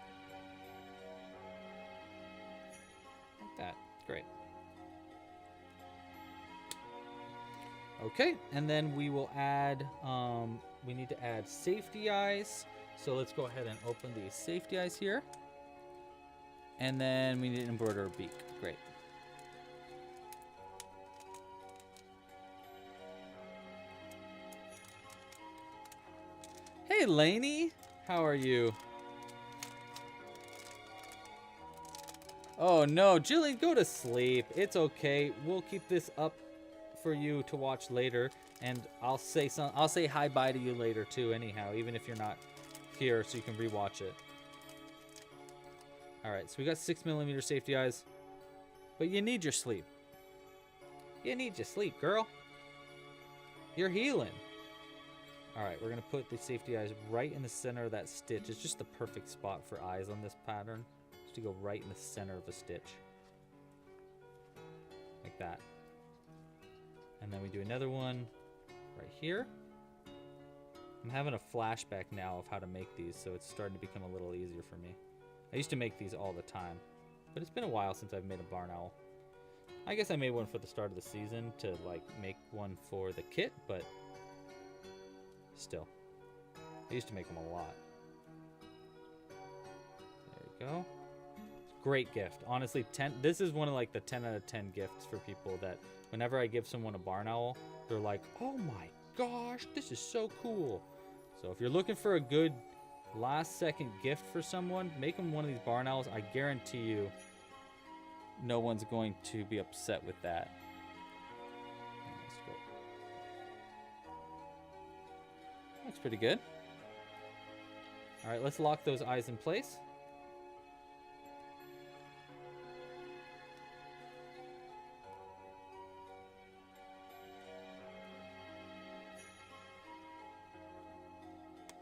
Like that. Great. Okay, and then we will add, we need to add safety eyes. So let's go ahead and open the safety eyes here. And then we need to embroider a beak. Great. Hey, Lainey. How are you? Oh no, Jillian, go to sleep. It's okay. We'll keep this up for you to watch later, and I'll say hi bye to you later too anyhow, even if you're not here, so you can rewatch it. All right, so we got 6mm safety eyes, but you need your sleep. You need your sleep, girl. You're healing. All right, we're gonna put the safety eyes right in the center of that stitch. It's just the perfect spot for eyes on this pattern, just to go right in the center of a stitch, like that. And then we do another one right here. I'm having a flashback now of how to make these, so it's starting to become a little easier for me. I used to make these all the time, but it's been a while since I've made a barn owl. I guess I made one for the start of the season to like make one for the kit, but still. I used to make them a lot. There we go. Great gift. Honestly, this is one of like the 10 out of 10 gifts for people that whenever I give someone a barn owl, they're like, oh my gosh, this is so cool. So if you're looking for a good last second gift for someone, make them one of these barn owls. I guarantee you no one's going to be upset with that. Let's go. That's pretty good. All right, let's lock those eyes in place.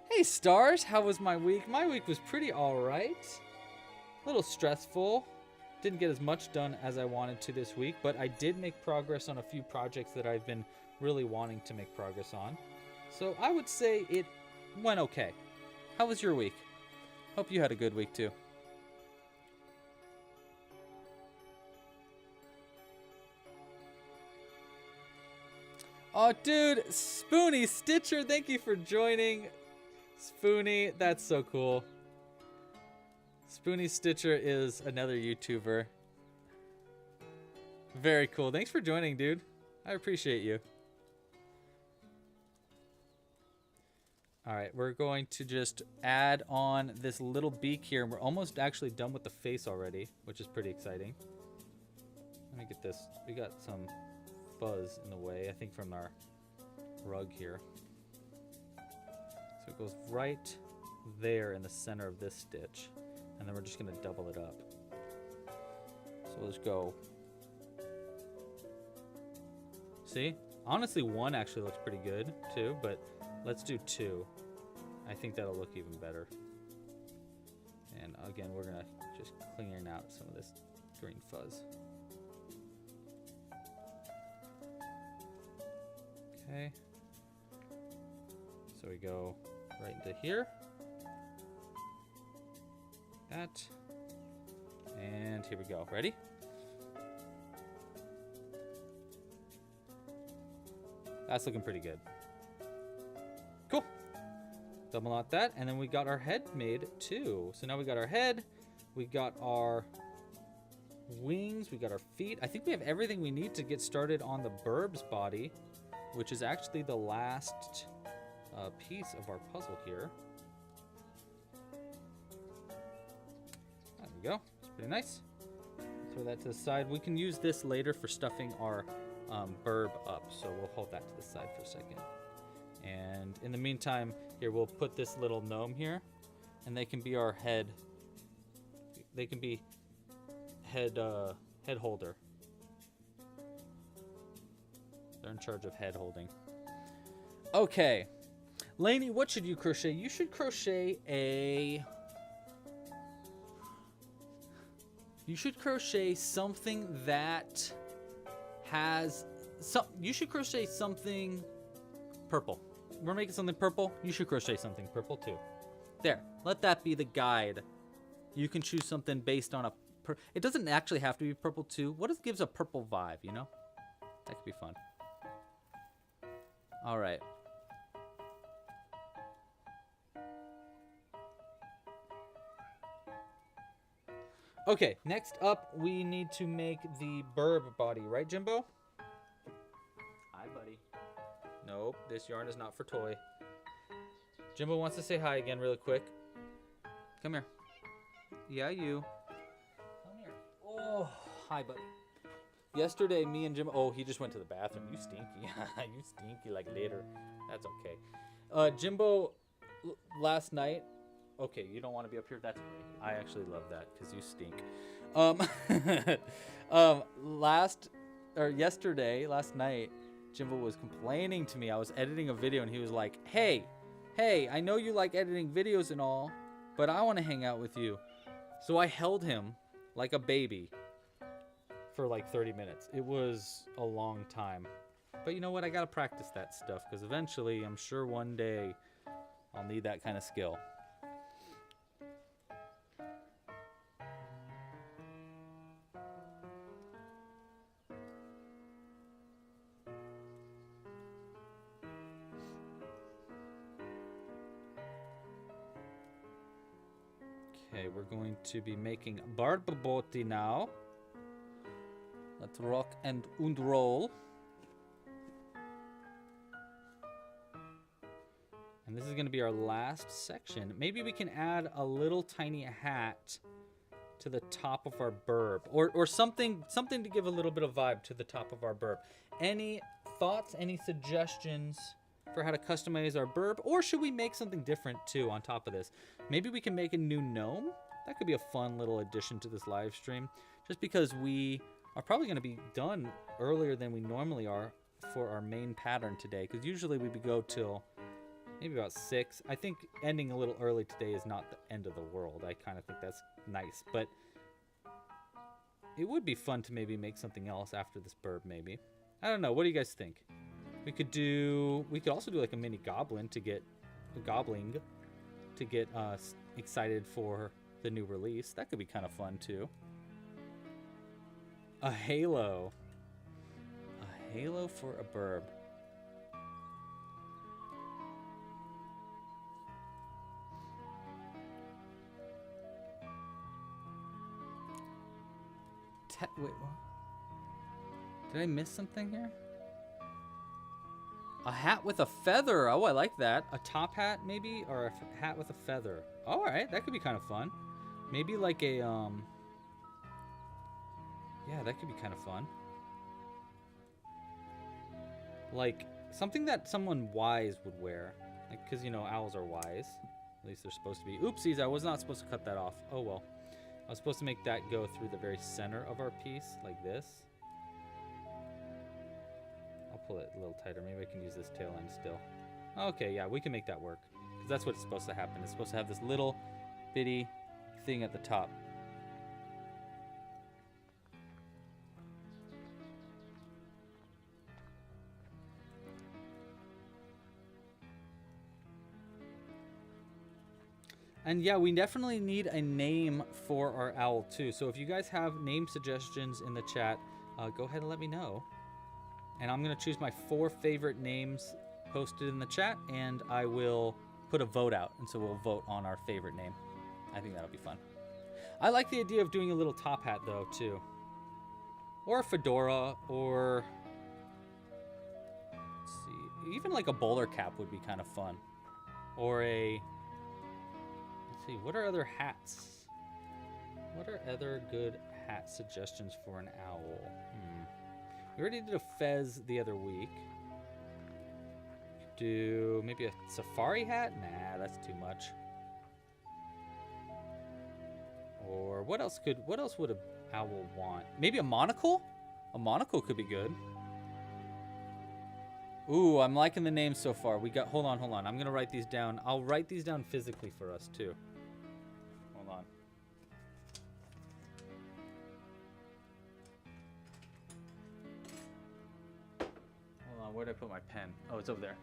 Hey stars, how was my week? My week was pretty alright. A little stressful. Didn't get as much done as I wanted to this week, but I did make progress on a few projects that I've been really wanting to make progress on. So I would say it went okay. How was your week? Hope you had a good week too. Oh dude, Spoonie Stitcher, thank you for joining. Spoonie, that's so cool. Spoonie Stitcher is another YouTuber. Very cool. Thanks for joining, dude. I appreciate you. All right, we're going to just add on this little beak here, and we're almost actually done with the face already, which is pretty exciting. Let me get this. We got some fuzz in the way, I think from our rug here. So it goes right there in the center of this stitch, and then we're just going to double it up. So let's go. See? Honestly, one actually looks pretty good too, but let's do two. I think that'll look even better. And again, we're going to just clean out some of this green fuzz. Okay. So we go right into here. That. And here we go. Ready? That's looking pretty good. Cool. Double knot that, and then we got our head made too. So now we got our head, we got our wings, we got our feet. I think we have everything we need to get started on the BIRBS body, which is actually the last piece of our puzzle here. There we go. It's pretty nice. Throw that to the side. We can use this later for stuffing our birb up, so we'll hold that to the side for a second. And in the meantime, here we'll put this little gnome here, and they can be our head. They can be head holder. They're in charge of head holding. Okay, Lainey, what should you crochet? You should crochet a. You should crochet something that has some. You should crochet something purple. We're making something purple. You should crochet something purple too. There. Let that be the guide. You can choose something based on a. It doesn't actually have to be purple too. What if it gives a purple vibe? You know, that could be fun. All right. Okay, next up, we need to make the birb body, right, Jimbo? Hi, buddy. Nope, this yarn is not for toy. Jimbo wants to say hi again really quick. Come here. Yeah, you. Come here. Hi, buddy. Yesterday, me and Jimbo... Oh, he just went to the bathroom. You stinky. You stinky like later. That's okay. Jimbo, last night... Okay, you don't want to be up here? That's great. I actually love that because you stink. Last night, Jimbo was complaining to me. I was editing a video and he was like, hey, I know you like editing videos and all, but I want to hang out with you. So I held him like a baby for like 30 minutes. It was a long time. But you know what? I got to practice that stuff because eventually, I'm sure one day, I'll need that kind of skill. Okay, we're going to be making barbaboti now. Let's rock and roll. And this is going to be our last section. Maybe we can add a little tiny hat to the top of our burb, or something to give a little bit of vibe to the top of our burb. Any thoughts, any suggestions for how to customize our burb, or should we make something different too on top of this? Maybe we can make a new gnome. That could be a fun little addition to this live stream, just because we are probably going to be done earlier than we normally are for our main pattern today, because usually we would go till maybe about 6. I think ending a little early today is not the end of the world. I kind of think that's nice, but it would be fun to maybe make something else after this burb, maybe. I don't know. What do you guys think? We could also do like a mini goblin to get excited for the new release. That could be kind of fun too. A halo for a burb. Wait, what? Did I miss something here? A hat with a feather. Oh, I like that. A top hat, maybe? Or a hat with a feather. All right, that could be kind of fun. Maybe like a, yeah, that could be kind of fun. Like, something that someone wise would wear. Like, because, you know, owls are wise. At least they're supposed to be. Oopsies, I was not supposed to cut that off. Oh, well. I was supposed to make that go through the very center of our piece, like this. I'll pull it a little tighter. Maybe I can use this tail end still. Okay, yeah, we can make that work. Because that's what's supposed to happen. It's supposed to have this little bitty thing at the top. And yeah, we definitely need a name for our owl too. So if you guys have name suggestions in the chat, go ahead and let me know. And I'm going to choose my 4 favorite names posted in the chat, and I will put a vote out. And so we'll vote on our favorite name. I think that'll be fun. I like the idea of doing a little top hat though too. Or a fedora, or let's see, even like a bowler cap would be kind of fun. Or a, let's see, what are other hats? What are other good hat suggestions for an owl? We already did a fez the other week. Do maybe a safari hat? Nah, that's too much. Or what else would an owl want? Maybe a monocle? A monocle could be good. Ooh, I'm liking the names so far. We got, hold on. I'm going to write these down. I'll write these down physically for us too. Hold on. Hold on, where did I put my pen? Oh, it's over there.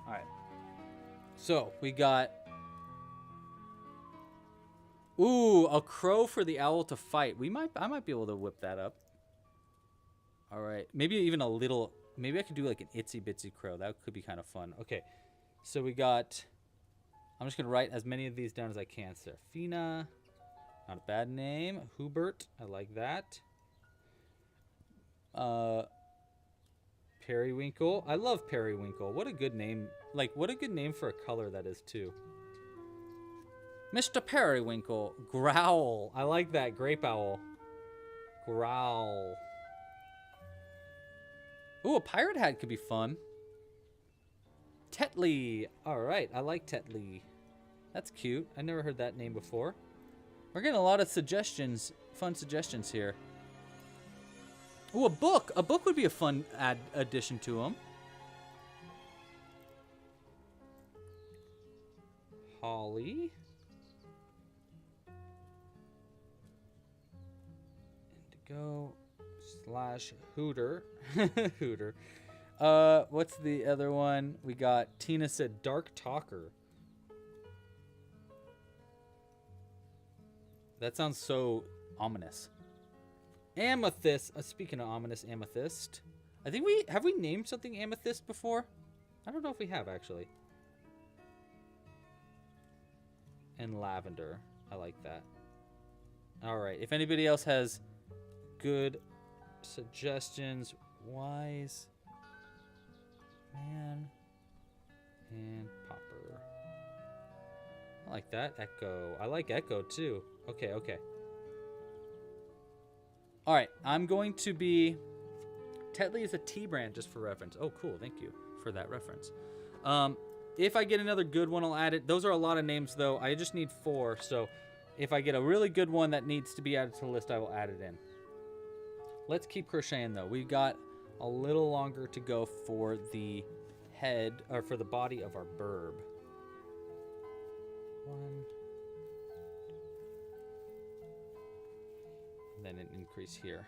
All right. So we got, ooh, a crow for the owl to fight. I might be able to whip that up. All right, maybe even a little. Maybe I could do like an itsy bitsy crow. That could be kind of fun. Okay, so we got. I'm just gonna write as many of these down as I can. Serafina, not a bad name. Hubert, I like that. Periwinkle. I love periwinkle. What a good name. Like, what a good name for a color that is, too. Mr. Periwinkle. Growl. I like that. Grape owl. Growl. Ooh, a pirate hat could be fun. Tetley. Alright, I like Tetley. That's cute. I never heard that name before. We're getting a lot of suggestions. Fun suggestions here. Ooh, a book. A book would be a fun addition to them. Holly. Indigo / Hooter. Hooter. What's the other one? We got Tina said Dark Talker. That sounds so ominous. Amethyst. Speaking of ominous, amethyst. I think we named something amethyst before? I don't know if we have actually. And lavender. I like that. All right. If anybody else has good suggestions, wise man and popper. I like that. Echo. I like echo too. Okay, okay. All right, I'm going to be... Tetley is a tea brand, just for reference. Oh, cool. Thank you for that reference. If I get another good one, I'll add it. Those are a lot of names, though. I just need 4, so if I get a really good one that needs to be added to the list, I will add it in. Let's keep crocheting, though. We've got a little longer to go for the head, or for the body of our birb. 1. And then an increase here.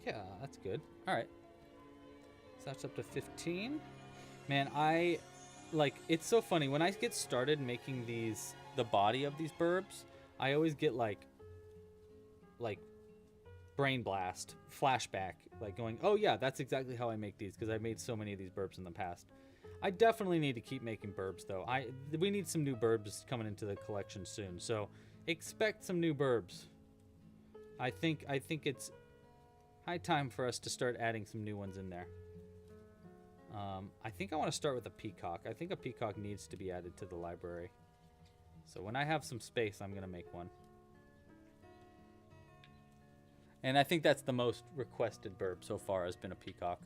Yeah, that's good. All right. So that's up to 15. Man, it's so funny. When I get started making the body of these birbs, I always get like brain blast, flashback, like going, oh yeah, that's exactly how I make these, because I made so many of these birbs in the past. I definitely need to keep making birbs though. We need some new birbs coming into the collection soon, so expect some new birbs. I think it's high time for us to start adding some new ones in there. I think I want to start with a peacock. I think a peacock needs to be added to the library. So when I have some space, I'm going to make one. And I think that's the most requested birb so far, has been a peacock.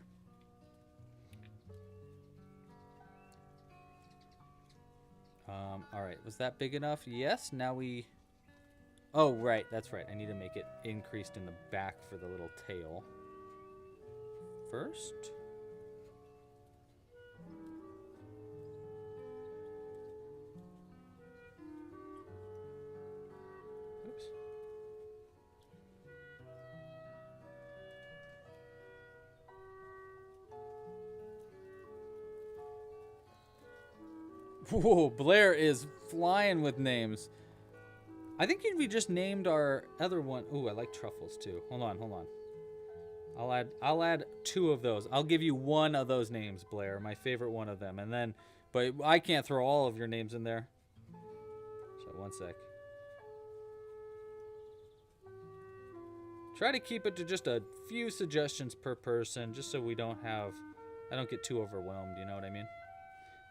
All right, was that big enough? Yes, now we... Oh, right, that's right. I need to make it increased in the back for the little tail. First. Oops. Whoa, Blair is flying with names. I think we just named our other one. Ooh, I like truffles too. Hold on. I'll add 2 of those. I'll give you 1 of those names, Blair, my favorite one of them. And then, but I can't throw all of your names in there. So 1 sec. Try to keep it to just a few suggestions per person, just so I don't get too overwhelmed, you know what I mean?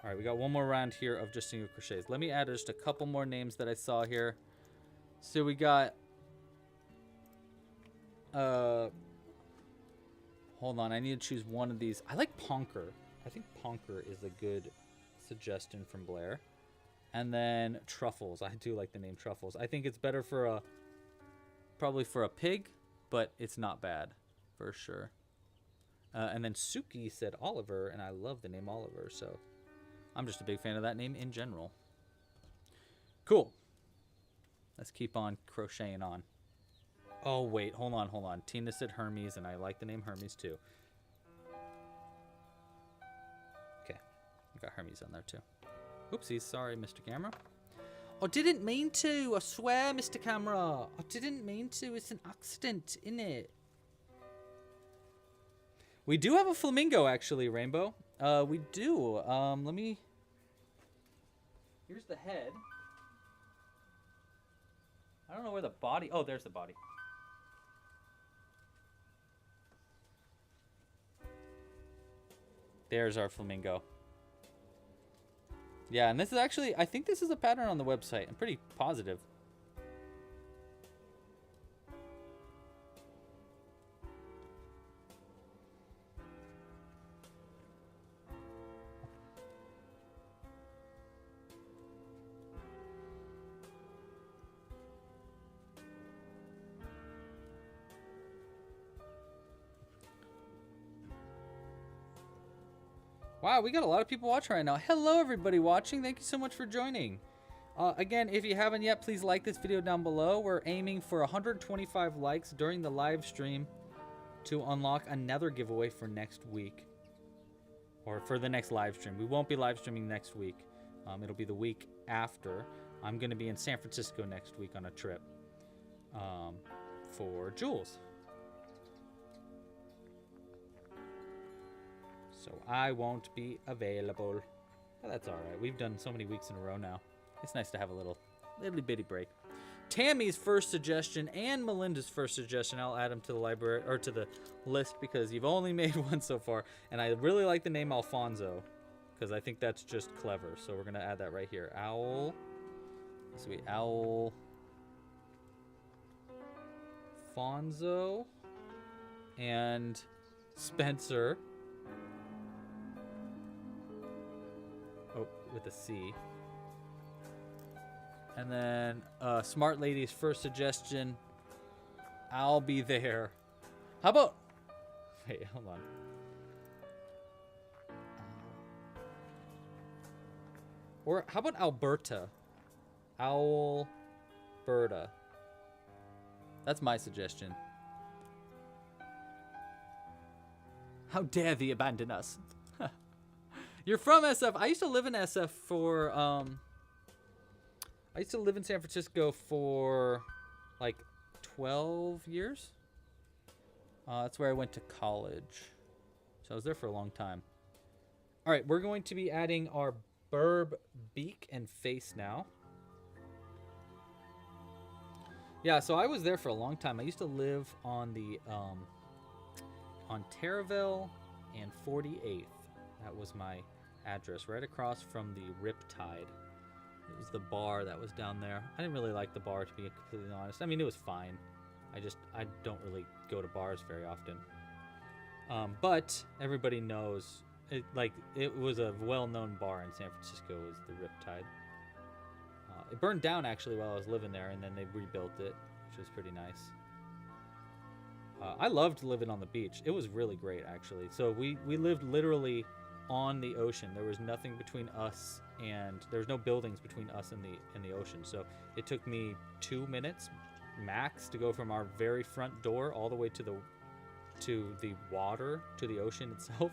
All right, we got one more round here of just single crochets. Let me add just a couple more names that I saw here. So we got, hold on, I need to choose one of these. I like Ponker. I think Ponker is a good suggestion from Blair. And then Truffles. I do like the name Truffles. I think it's better for probably for a pig, but it's not bad for sure. And then Suki said Oliver, and I love the name Oliver, so I'm just a big fan of that name in general. Cool. Let's keep on crocheting on. Oh, wait. Hold on. Tina said Hermes, and I like the name Hermes, too. Okay. We got Hermes on there, too. Oopsies. Sorry, Mr. Camera. I didn't mean to. I swear, Mr. Camera. I didn't mean to. It's an accident, innit? We do have a flamingo, actually, Rainbow. We do. Let me... Here's the head. I don't know where the body... Oh, there's the body. There's our flamingo. Yeah, and this is actually... I think this is a pattern on the website. I'm pretty positive. Wow, we got a lot of people watching right now. Hello, everybody watching. Thank you so much for joining. Again, if you haven't yet, please like this video down below. We're aiming for 125 likes during the live stream to unlock another giveaway for next week. Or for the next live stream. We won't be live streaming next week. It'll be the week after. I'm going to be in San Francisco next week on a trip for Jules. So I won't be available. But that's all right. We've done so many weeks in a row now. It's nice to have a little bitty break. Tammy's first suggestion and Melinda's first suggestion, I'll add them to the library or to the list because you've only made one so far. And I really like the name Alfonso because I think that's just clever. So we're going to add that right here. Owl. Sweet. Owl. Fonzo. And Spencer. Oh, with a C. And then Smart Lady's first suggestion, I'll be there. How about... Wait, hold on. Or how about Alberta? Alberta. That's my suggestion. How dare thee abandon us? You're from SF. I used to live in SF for, I used to live in San Francisco for, like, 12 years. That's where I went to college. So I was there for a long time. All right, we're going to be adding our Birb beak and face now. Yeah, so I was there for a long time. I used to live on the, on Terraville and 48th. That was my address, right across from the Riptide. It was the bar that was down there. I didn't really like the bar, to be completely honest. I mean, it was fine. I don't really go to bars very often. But everybody knows, it was a well-known bar in San Francisco, was the Riptide. It burned down, actually, while I was living there, and then they rebuilt it, which was pretty nice. I loved living on the beach. It was really great, actually. So we lived literally on the ocean. There was nothing between us and there was no buildings between us and the ocean. So it took me 2 minutes max to go from our very front door all the way to the water, to the ocean itself.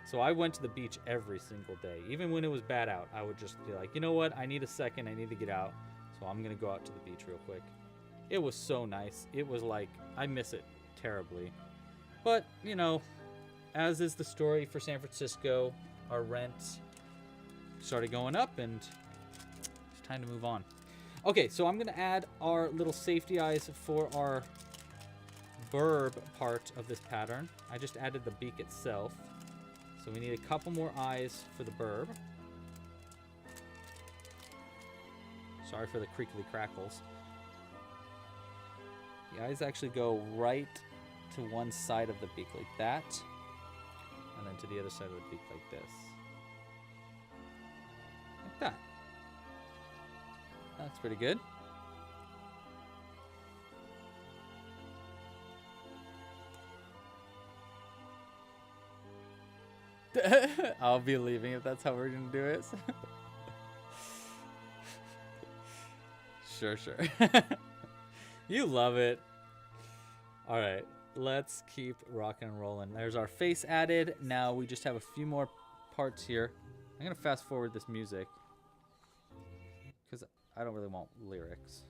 So I went to the beach every single day. Even when it was bad out, I would just be like, you know what? I need a second. I need to get out. So I'm going to go out to the beach real quick. It was so nice. It was like, I miss it terribly. But, you know, as is the story for San Francisco, our rent started going up and it's time to move on. Okay, so I'm going to add our little safety eyes for our birb part of this pattern. I just added the beak itself. So we need a couple more eyes for the birb. Sorry for the creakly crackles. The eyes actually go right to one side of the beak like that. And then to the other side of the beak like this. Like that. That's pretty good. I'll be leaving if that's how we're gonna do it. Sure. You love it. All right, let's keep rocking and rolling. There's our face added. Now we just have a few more parts here. I'm gonna fast forward this music because I don't really want lyrics.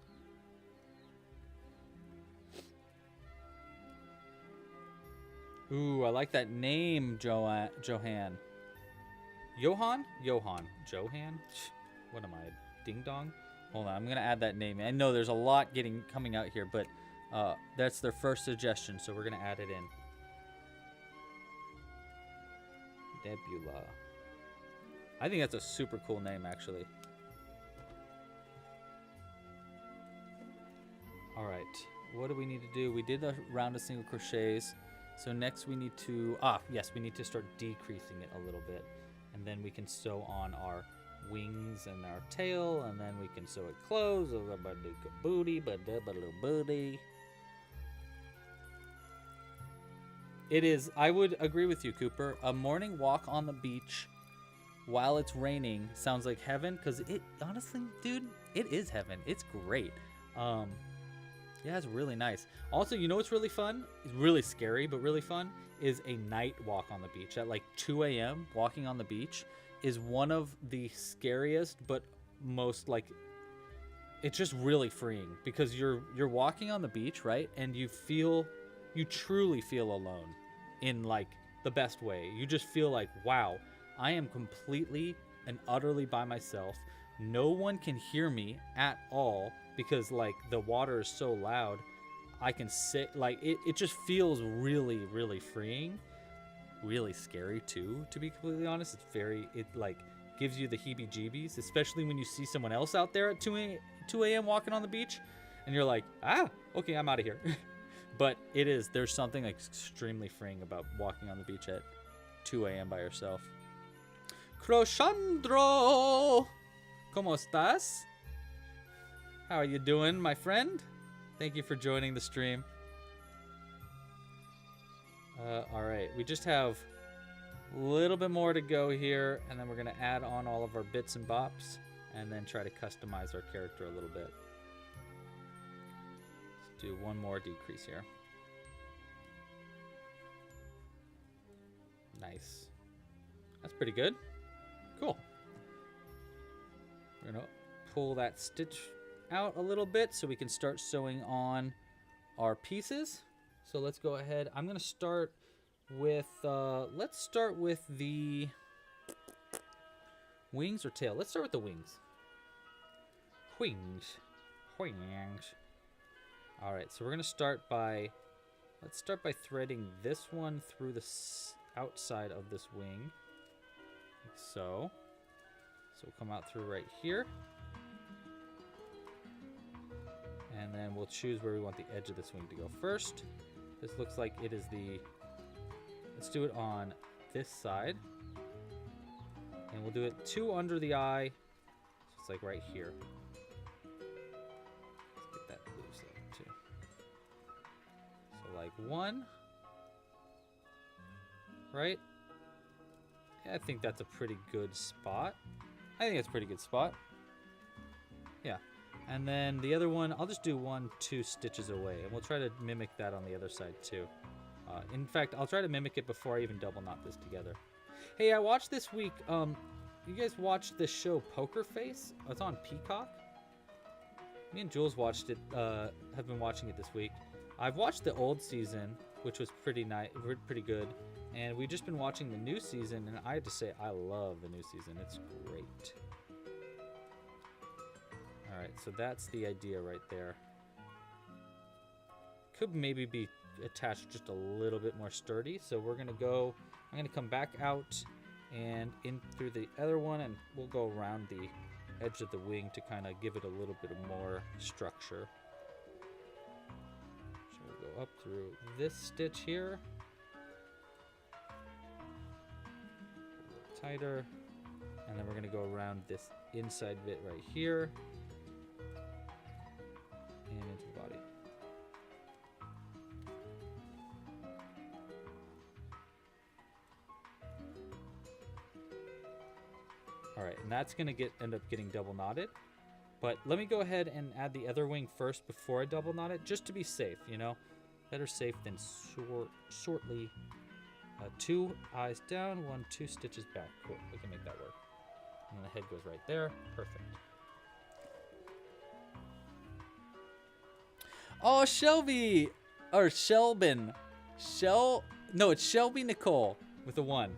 Ooh, I like that name, Johan. Johan? Johan? What am I, ding dong? Hold on, I'm gonna add that name. I know there's a lot coming out here, but that's their first suggestion, so we're gonna add it in. Nebula. I think that's a super cool name, actually. All right, what do we need to do? We did a round of single crochets, so next we need to, we need to start decreasing it a little bit, and then we can sew on our wings and our tail, and then we can sew it closed. Booty. It is, I would agree with you, Cooper. A morning walk on the beach while it's raining sounds like heaven, because it, honestly, dude, it is heaven. It's great. Yeah, it's really nice. Also, you know what's really fun? It's really scary, but really fun, is a night walk on the beach. At like 2 a.m., walking on the beach is one of the scariest, but most, like, it's just really freeing, because you're walking on the beach, right? And you truly feel alone in, like, the best way. You just feel like, wow, I am completely and utterly by myself. No one can hear me at all, because, like, the water is so loud. I can sit, like, it just feels really, really freeing. Really scary too, to be completely honest. It like gives you the heebie-jeebies, especially when you see someone else out there at 2 a.m. walking on the beach, and you're like, okay, I'm out of here. But there's something like extremely freeing about walking on the beach at 2 a.m. by yourself. Crochandro, ¿cómo estás? How are you doing, my friend? Thank you for joining the stream. All right, we just have a little bit more to go here, and then we're gonna add on all of our bits and bops, and then try to customize our character a little bit. Let's do one more decrease here. Nice. That's pretty good. Cool. We're gonna pull that stitch out a little bit so we can start sewing on our pieces. So let's go ahead. I'm gonna start with, let's start with the wings or tail. Let's start with the wings. Wings. All right, so we're gonna start by, let's start by threading this one through the outside of this wing, like so. So we'll come out through right here. And then we'll choose where we want the edge of this wing to go first. This looks like it is the, let's do it on this side. And we'll do it 2 under the eye. So it's like right here. Let's get that loose there too. So like 1. Right? Yeah, I think that's a pretty good spot. I think it's a pretty good spot. Yeah. And then the other one, I'll just do 1-2 stitches away, and we'll try to mimic that on the other side too. In fact, I'll try to mimic it before I even double knot this together. Hey, I watched this week, you guys watched this show Poker Face? It's on Peacock. Me and Jules watched it, have been watching it this week. I've watched the old season, which was pretty good, and we've just been watching the new season, and I have to say, I love the new season. It's great. All right, so that's the idea right there. Could maybe be attached just a little bit more sturdy. So we're gonna go, I'm gonna come back out and in through the other one, and we'll go around the edge of the wing to kind of give it a little bit of more structure. So we'll go up through this stitch here. A little tighter. And then we're gonna go around this inside bit right here. And into the body. All right, and that's gonna end up getting double knotted. But let me go ahead and add the other wing first before I double knot it, just to be safe, you know? Better safe than sorely. 2 eyes down, 2 stitches back. Cool, we can make that work. And the head goes right there, perfect. Oh, Shelby, or Shelbin, No, it's Shelby Nicole with a 1.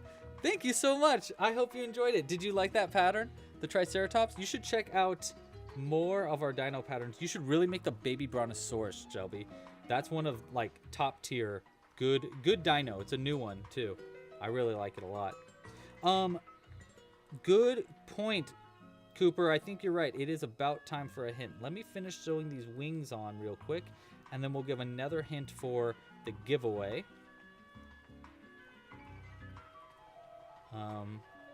Thank you so much. I hope you enjoyed it. Did you like that pattern? The Triceratops? You should check out more of our dino patterns. You should really make the baby brontosaurus, Shelby. That's one of like top tier good dino. It's a new one too. I really like it a lot. Good point, Cooper. I think you're right. It is about time for a hint. Let me finish sewing these wings on real quick, and then we'll give another hint for the giveaway.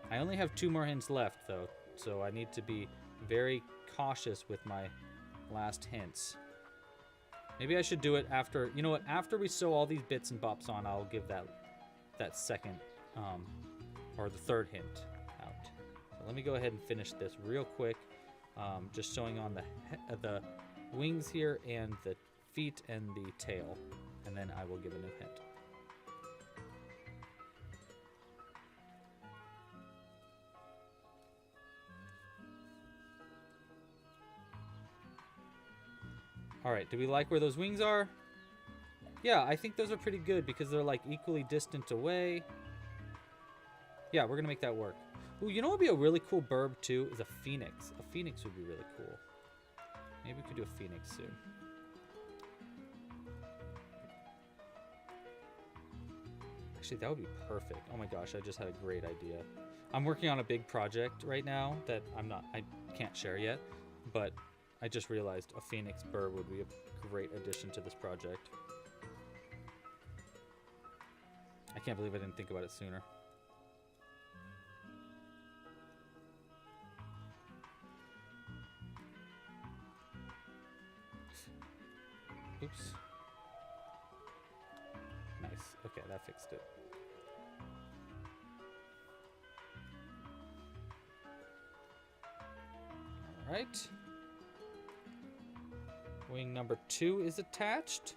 I only have 2 more hints left though, so I need to be very cautious with my last hints. Maybe I should do it after, you know what, after we sew all these bits and bops on, I'll give that second, or the third hint out. So let me go ahead and finish this real quick, just sewing on the wings here and the feet and the tail, and then I will give a new hint. All right, do we like where those wings are? Yeah, I think those are pretty good because they're like equally distant away. Yeah, we're gonna make that work. Ooh, you know what would be a really cool birb too? Is a phoenix. A phoenix would be really cool. Maybe we could do a phoenix soon. Actually, that would be perfect. Oh my gosh, I just had a great idea. I'm working on a big project right now that I can't share yet, but I just realized a phoenix bird would be a great addition to this project. I can't believe I didn't think about it sooner. Oops. Nice. Okay, that fixed it. All right. Wing number 2 is attached.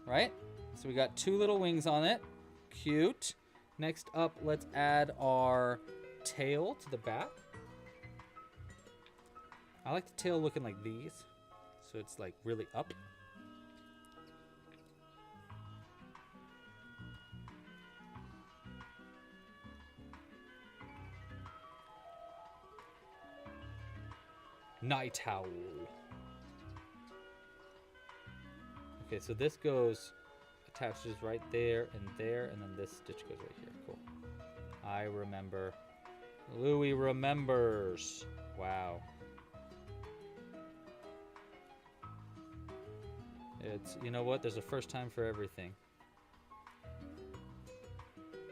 Right? So we got 2 little wings on it. Cute. Next up, let's add our tail to the back. I like the tail looking like these. So it's like really up. Night owl. Okay, so this goes, attaches right there, and then this stitch goes right here. Cool. I remember. Louie remembers. Wow. It's, you know what? There's a first time for everything.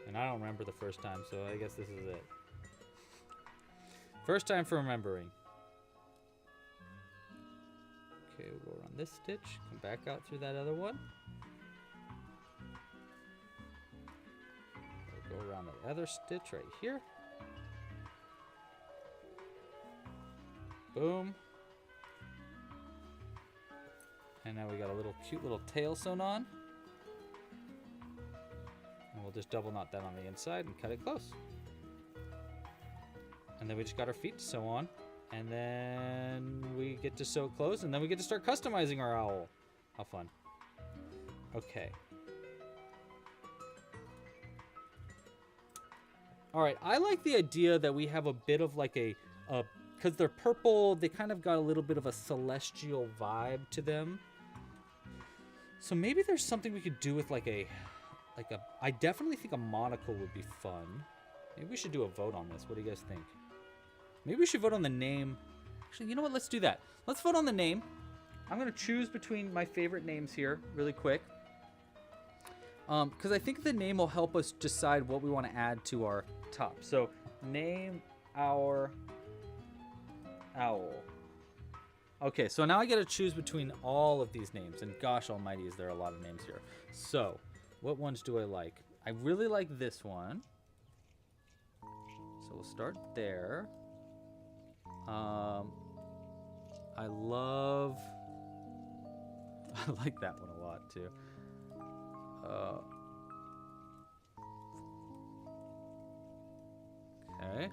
And I don't remember the first time, so I guess this is it. First time for remembering. Okay, we'll go around this stitch, come back out through that other one. We'll go around the other stitch right here. Boom. And now we got a little cute little tail sewn on. And we'll just double knot that on the inside and cut it close. And then we just got our feet to sew on. And then we get to sew it closed, and then we get to start customizing our owl. How fun. Okay. All right, I like the idea that we have a bit of like because they're purple, they kind of got a little bit of a celestial vibe to them. So maybe there's something we could do with I definitely think a monocle would be fun. Maybe we should do a vote on this. What do you guys think? Maybe we should vote on the name. Actually, you know what? Let's do that. Let's vote on the name. I'm going to choose between my favorite names here really quick. Because I think the name will help us decide what we want to add to our top. So, name our owl. Okay, so now I get to choose between all of these names. And gosh almighty, is there a lot of names here. So, what ones do I like? I really like this one. So we'll start there. I like that one a lot too. Okay.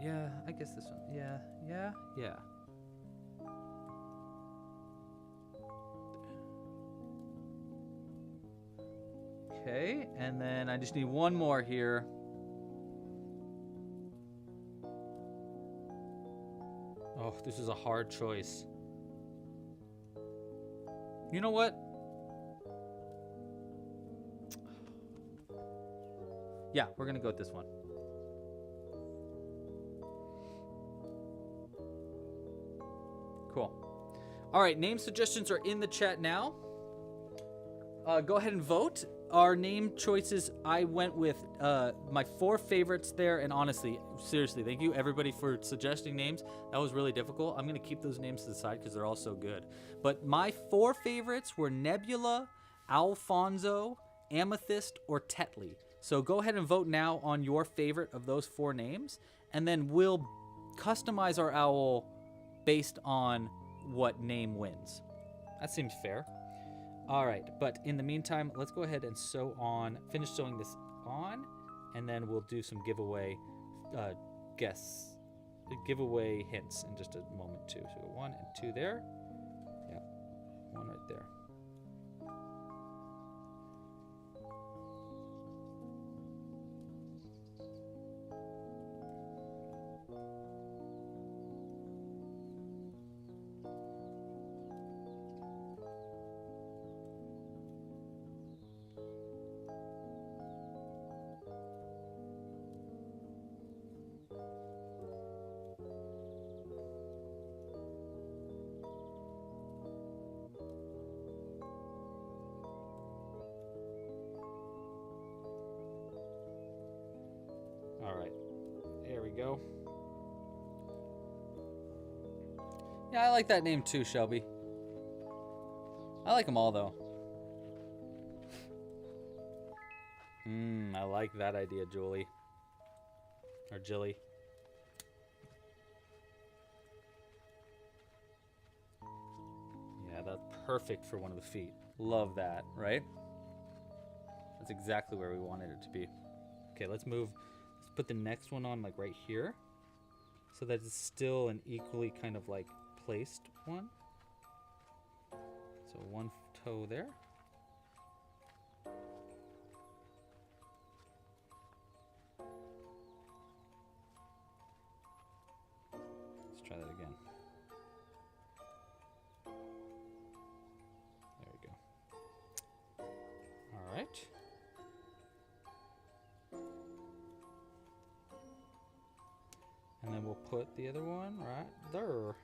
Yeah, I guess this one. Yeah. Okay, and then I just need one more here. Oh, this is a hard choice. You know what? Yeah, we're gonna go with this one. Cool. All right, name suggestions are in the chat now. Go ahead and vote. Our name choices, I went with my 4 favorites there, and honestly, seriously, thank you everybody for suggesting names. That was really difficult. I'm gonna keep those names to the side because they're all so good. But my 4 favorites were Nebula, Alfonso, Amethyst, or Tetley. So go ahead and vote now on your favorite of those 4 names, and then we'll customize our owl based on what name wins. That seems fair. All right, but in the meantime, let's go ahead and finish sewing this on, and then we'll do some giveaway giveaway hints in just a moment too. So 1 and 2 there. Yeah, 1 right there. All right, there we go. Yeah, I like that name too, Shelby. I like them all though. I like that idea, Julie. Or Jilly. Yeah, that's perfect for one of the feet. Love that, right? That's exactly where we wanted it to be. Okay, let's move. Let's put the next one on like right here, so that it's still an equally kind of like placed one. So 1 toe there. Let's try that again. There we go. All right. And then we'll put the other one right there.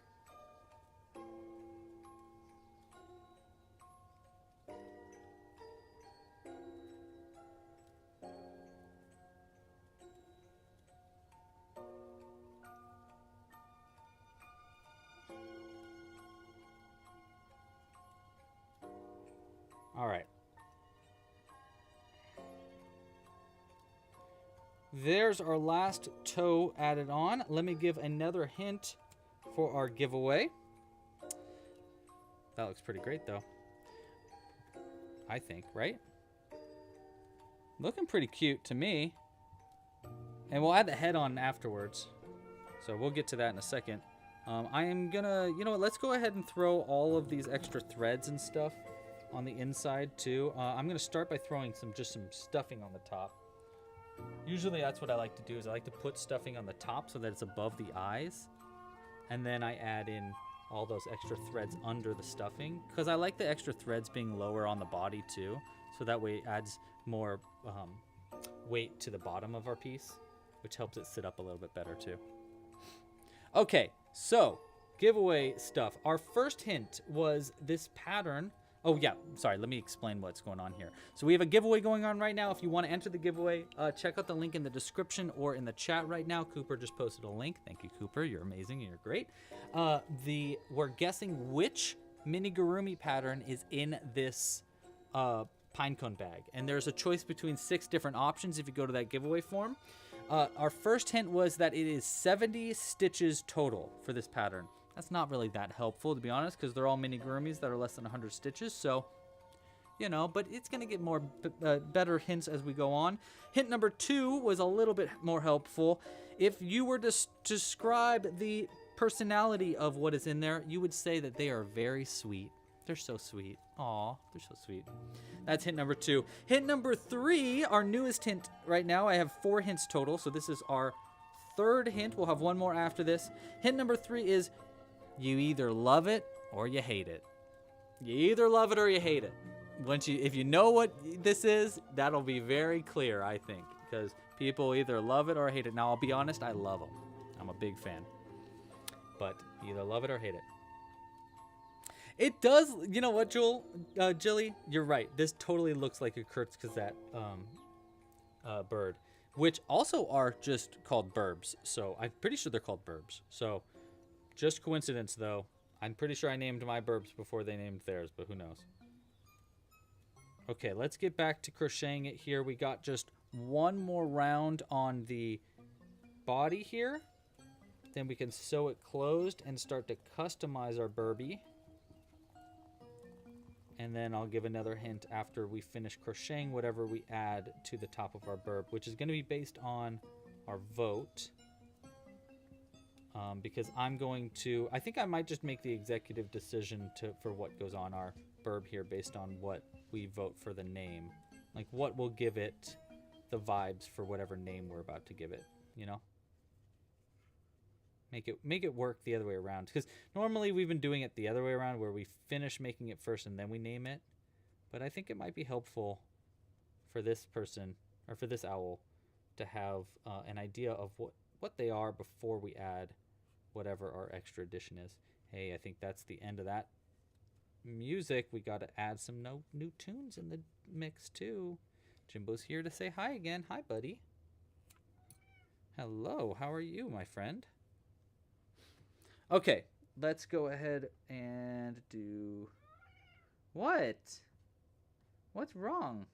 All right. There's our last toe added on. Let me give another hint for our giveaway. That looks pretty great though. I think, right? Looking pretty cute to me. And we'll add the head on afterwards. So we'll get to that in a second. I am gonna, you know what, let's go ahead and throw all of these extra threads and stuff on the inside too. I'm gonna start by throwing some stuffing on the top. Usually that's what I like to do, is I like to put stuffing on the top so that it's above the eyes. And then I add in all those extra threads under the stuffing, because I like the extra threads being lower on the body too. So that way it adds more weight to the bottom of our piece, which helps it sit up a little bit better too. Okay, so giveaway stuff. Our first hint was this pattern. Oh yeah, sorry, let me explain what's going on here. So we have a giveaway going on right now. If you want to enter the giveaway, check out the link in the description or in the chat right now. Cooper just posted a link. Thank you, Cooper. You're amazing and you're great. We're guessing which amigurumi pattern is in this pinecone bag. And there's a choice between 6 different options if you go to that giveaway form. Our first hint was that it is 70 stitches total for this pattern. That's not really that helpful, to be honest, because they're all amigurumis that are less than 100 stitches. So, you know, but it's going to get more better hints as we go on. Hint number 2 was a little bit more helpful. If you were to describe the personality of what is in there, you would say that they are very sweet. They're so sweet. Aw, they're so sweet. That's hint number 2. Hint number 3, our newest hint right now. I have 4 hints total, so this is our 3rd hint. We'll have 1 more after this. Hint number 3 is you either love it or you hate it. You either love it or you hate it. If you know what this is, that'll be very clear, I think, because people either love it or hate it. Now, I'll be honest, I love them. I'm a big fan. But either love it or hate it. It does, you know what, Jilly? You're right. This totally looks like a Kurzgesagt bird, which also are just called BIRBS. So I'm pretty sure they're called BIRBS. So just coincidence, though. I'm pretty sure I named my BIRBS before they named theirs, but who knows? Okay, let's get back to crocheting it here. We got just 1 more round on the body here. Then we can sew it closed and start to customize our Birbie. And then I'll give another hint after we finish crocheting whatever we add to the top of our Birb, which is going to be based on our vote. Because I'm going to, I think I might just make the executive decision for what goes on our Birb here based on what we vote for the name. Like what will give it the vibes for whatever name we're about to give it, you know? Make it work the other way around. Because normally we've been doing it the other way around where we finish making it first and then we name it. But I think it might be helpful for this person, or for this owl, to have an idea of what they are before we add whatever our extra addition is. Hey, I think that's the end of that music. We got to add some new tunes in the mix too. Jimbo's here to say hi again. Hi, buddy. Hello, how are you, my friend? Okay, let's go ahead and do... What? What's wrong?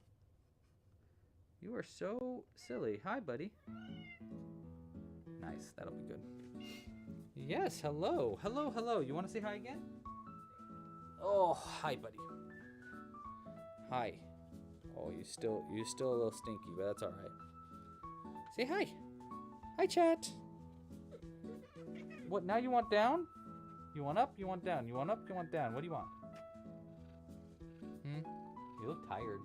You are so silly. Hi, buddy. Nice, that'll be good. Yes, hello. Hello, hello. You want to say hi again? Oh, hi, buddy. Hi. Oh, you're still a little stinky, but that's all right. Say hi. Hi, chat. What, now you want down? You want up? You want down? You want up? You want down? What do you want? You look tired.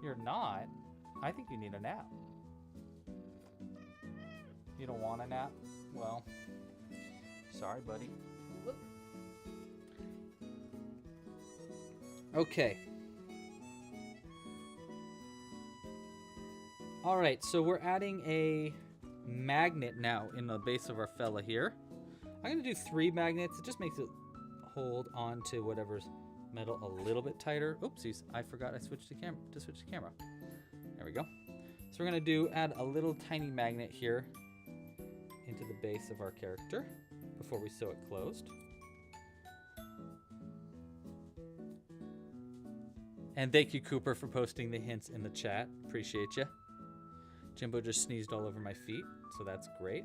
You're not. I think you need a nap. You don't want a nap? Well, sorry, buddy. Okay. All right, so we're adding a magnet now in the base of our fella here. I'm gonna do 3 magnets. It just makes it hold on to whatever's metal a little bit tighter. Oopsies, I forgot I switched the camera to switch the camera. There we go. So we're gonna add a little tiny magnet here into the base of our character before we sew it closed. And thank you, Cooper, for posting the hints in the chat. Appreciate you. Jimbo just sneezed all over my feet, so that's great.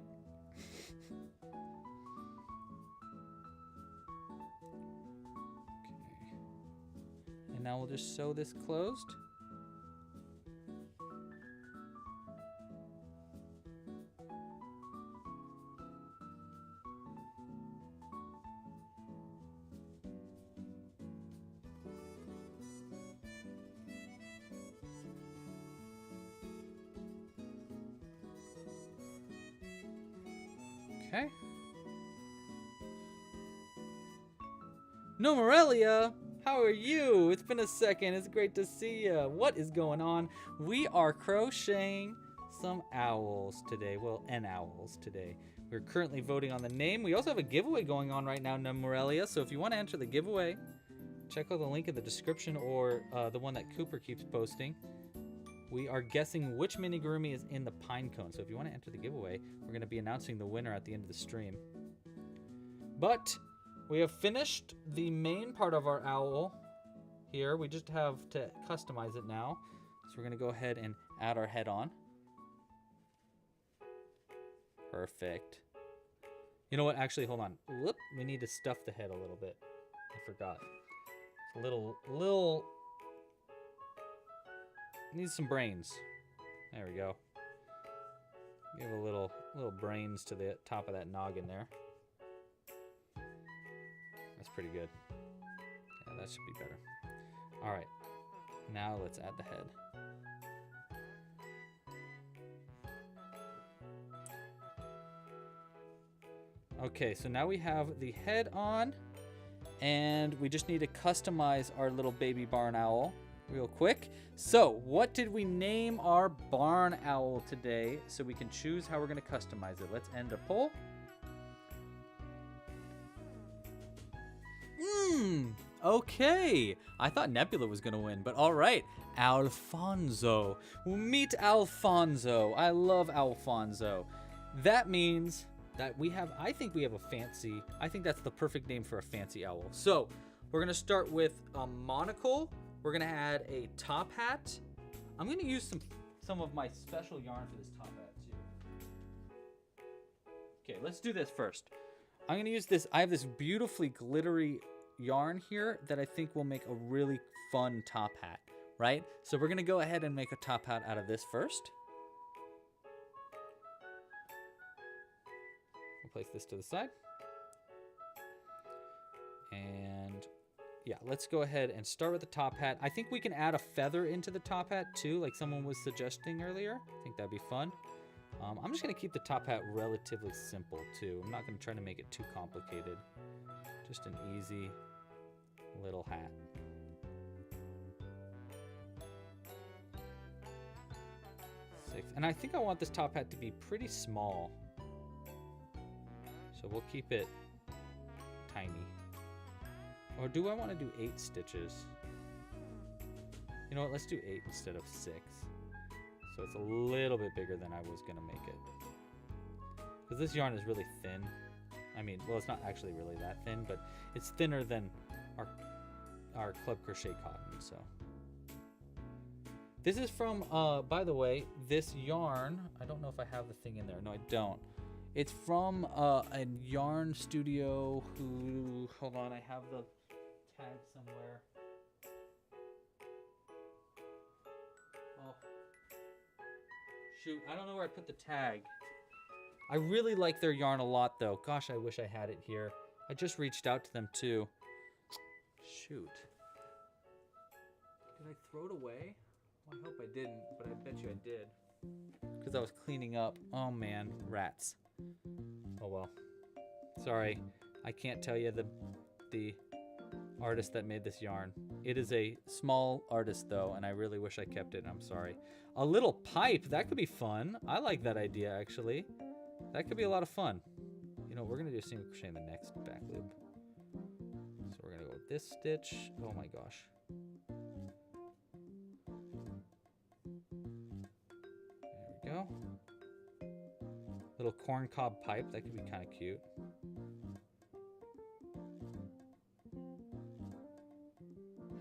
Okay. And now we'll just sew this closed. Okay. No, Morelia, how are you? It's been a second. It's great to see you. What is going on? We are crocheting some owls today. Well, N owls today. We're currently voting on the name. We also have a giveaway going on right now, No, Morelia. So if you want to enter the giveaway, check out the link in the description or the one that Cooper keeps posting. We are guessing which amigurumi is in the pine cone. So if you want to enter the giveaway, we're going to be announcing the winner at the end of the stream. But we have finished the main part of our owl here. We just have to customize it now. So we're going to go ahead and add our head on. Perfect. You know what? Actually, hold on. Whoop. We need to stuff the head a little bit. I forgot. It's a little... Needs some brains. There we go. Give a little brains to the top of that noggin there. That's pretty good. that should be better. All right, now let's add the head. Okay, so now we have the head on, and we just need to customize our little baby barn owl real quick. So what did we name our barn owl today so we can choose how we're going to customize it? Let's end a poll. Okay. I thought Nebula was going to win, but all right. Alfonso. Meet Alfonso. I love Alfonso. That means that I think we have a fancy, I think that's the perfect name for a fancy owl. So we're going to start with a monocle. We're going to add a top hat. I'm going to use some of my special yarn for this top hat too. Okay, let's do this first. I'm going to use this. I have this beautifully glittery yarn here that I think will make a really fun top hat, right? So we're going to go ahead and make a top hat out of this first. We'll place this to the side. And yeah, let's go ahead and start with the top hat. I think we can add a feather into the top hat too, like someone was suggesting earlier. I think that'd be fun. I'm just gonna keep the top hat relatively simple too. I'm not gonna try to make it too complicated. Just an easy little hat. And I think I want this top hat to be pretty small. So we'll keep it tiny. Or do I want to do 8 stitches? You know what, let's do 8 instead of 6. So it's a little bit bigger than I was going to make it. Because this yarn is really thin. I mean, well, it's not actually really that thin, but it's thinner than our Club Crochet cotton, so. This is from, by the way, this yarn, I don't know if I have the thing in there. No, I don't. It's from a yarn studio who, hold on, I have the tag somewhere. Oh, shoot, I don't know where I put the tag. I really like their yarn a lot though. Gosh, I wish I had it here. I just reached out to them too. Shoot. Did I throw it away? Well, I hope I didn't, but I bet you I did. Because I was cleaning up. Oh man, rats. Oh well. Sorry, I can't tell you the artist that made this yarn. It is a small artist though, and I really wish I kept it. I'm sorry. A little pipe, that could be fun. I like that idea actually. That could be a lot of fun. You know, we're gonna do a single crochet in the next back loop. So we're gonna go with this stitch. Oh my gosh. There we go. Little corncob pipe, that could be kind of cute.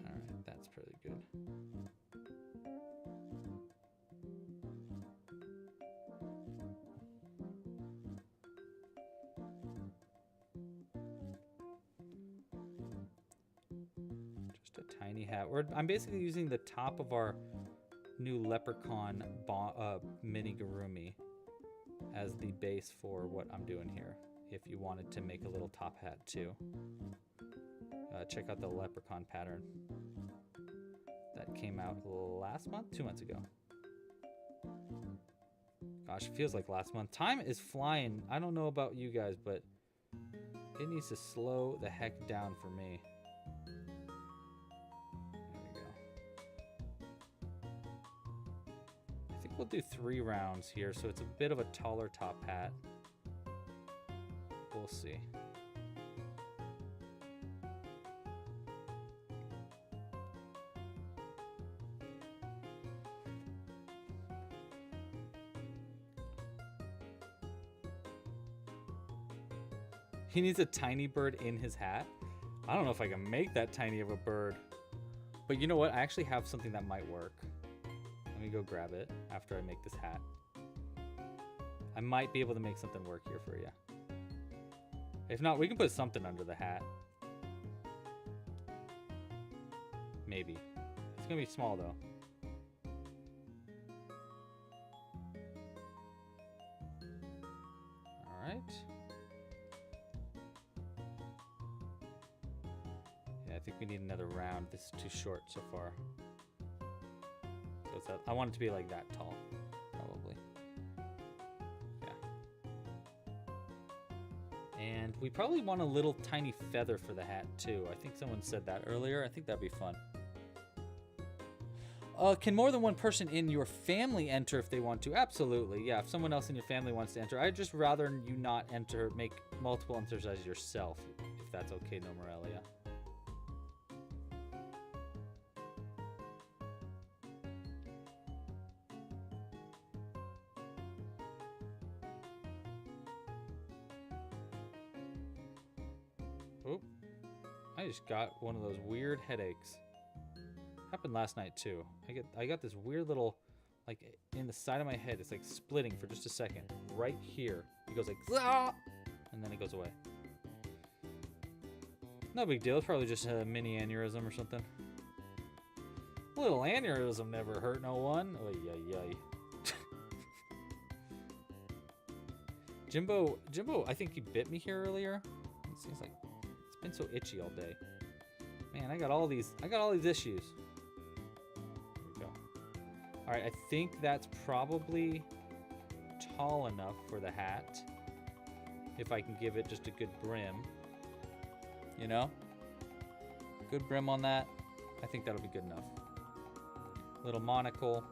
Alright, that's pretty good. Just a tiny hat. I'm basically using the top of our new leprechaun amigurumi as the base for what I'm doing here. If you wanted to make a little top hat too, check out the leprechaun pattern that came out last month, 2 months ago. Gosh, it feels like last month. Time is flying. I don't know about you guys, but it needs to slow the heck down for me. We'll do 3 rounds here, so it's a bit of a taller top hat. We'll see. He needs a tiny bird in his hat. I don't know if I can make that tiny of a bird. But you know what? I actually have something that might work. Let me go grab it after I make this hat. I might be able to make something work here for you. If not, we can put something under the hat. Maybe. It's gonna be small though. All right. Yeah, I think we need another round. This is too short so far. So it's I want it to be like that tall, probably. Yeah. And we probably want a little tiny feather for the hat too. I think someone said that earlier. I think that'd be fun. Can more than one person in your family enter if they want to? Absolutely, yeah. If someone else in your family wants to enter, I'd just rather you not enter, make multiple enters as yourself, if that's okay, No Morelia. Oop. I just got one of those weird headaches. Happened last night too. I got this weird little, like in the side of my head, it's like splitting for just a second. Right here. It goes like, ah! And then it goes away. No big deal. It's probably just a mini aneurysm or something. A little aneurysm never hurt no one. Oy, oy, oy. Jimbo, I think you bit me here earlier. It seems like it's been so itchy all day. Man, I got all these issues. All right, I think that's probably tall enough for the hat. If I can give it just a good brim. You know? Good brim on that. I think that'll be good enough. Little monocle.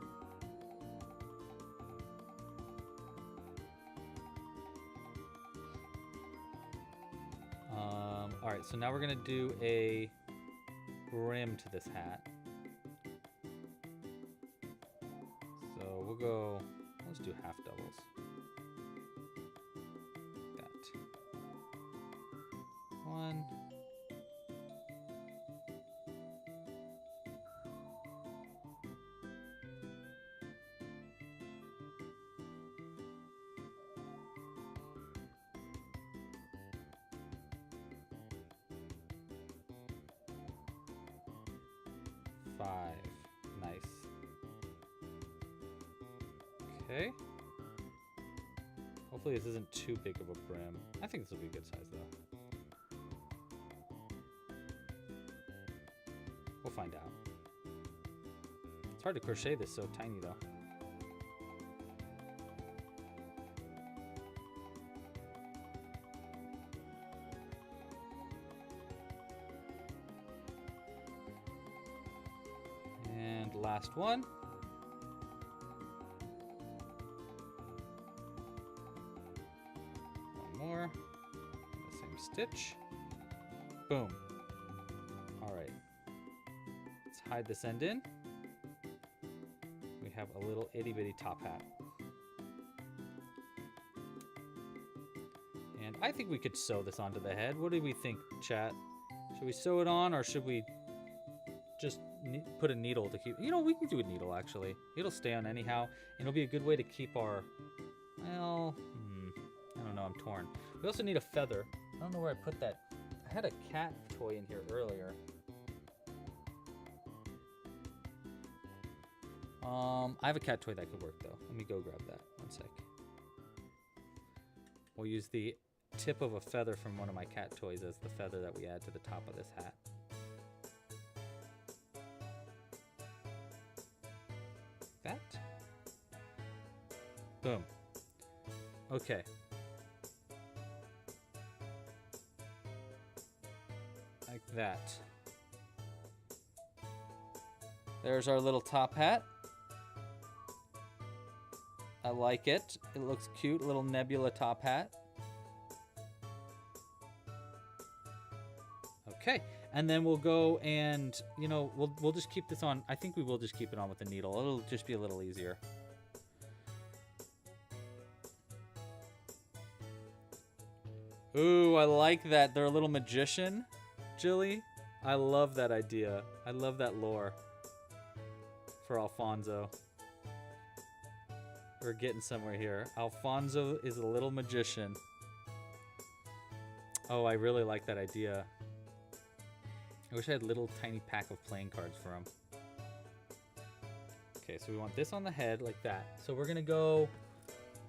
All right, so now we're gonna do a brim to this hat. We'll go, let's do half doubles. Like that. One. Five. Nice. Okay. Hopefully this isn't too big of a brim. I think this will be a good size though. We'll find out. It's hard to crochet this so tiny though. And last one. More, the same stitch, boom. All right, let's hide this end in. We have a little itty bitty top hat. And I think we could sew this onto the head. What do we think, chat? Should we sew it on or should we just put a needle to keep, you know, we can do a needle actually. It'll stay on anyhow, and it'll be a good way to keep our, well, I don't know, I'm torn. We also need a feather. I don't know where I put that. I had a cat toy in here earlier. I have a cat toy that could work though. Let me go grab that. One sec. We'll use the tip of a feather from one of my cat toys as the feather that we add to the top of this hat. That. Boom. Okay. Like that. There's our little top hat. I like it. It looks cute, little nebula top hat. Okay, and then we'll go and, you know, we'll just keep this on. I think we will just keep it on with a needle. It'll just be a little easier. Ooh, I like that. They're a little magician, Jilly. I love that idea. I love that lore for Alfonso. We're getting somewhere here. Alfonso is a little magician. Oh, I really like that idea. I wish I had a little tiny pack of playing cards for him. Okay, so we want this on the head like that. So we're gonna go,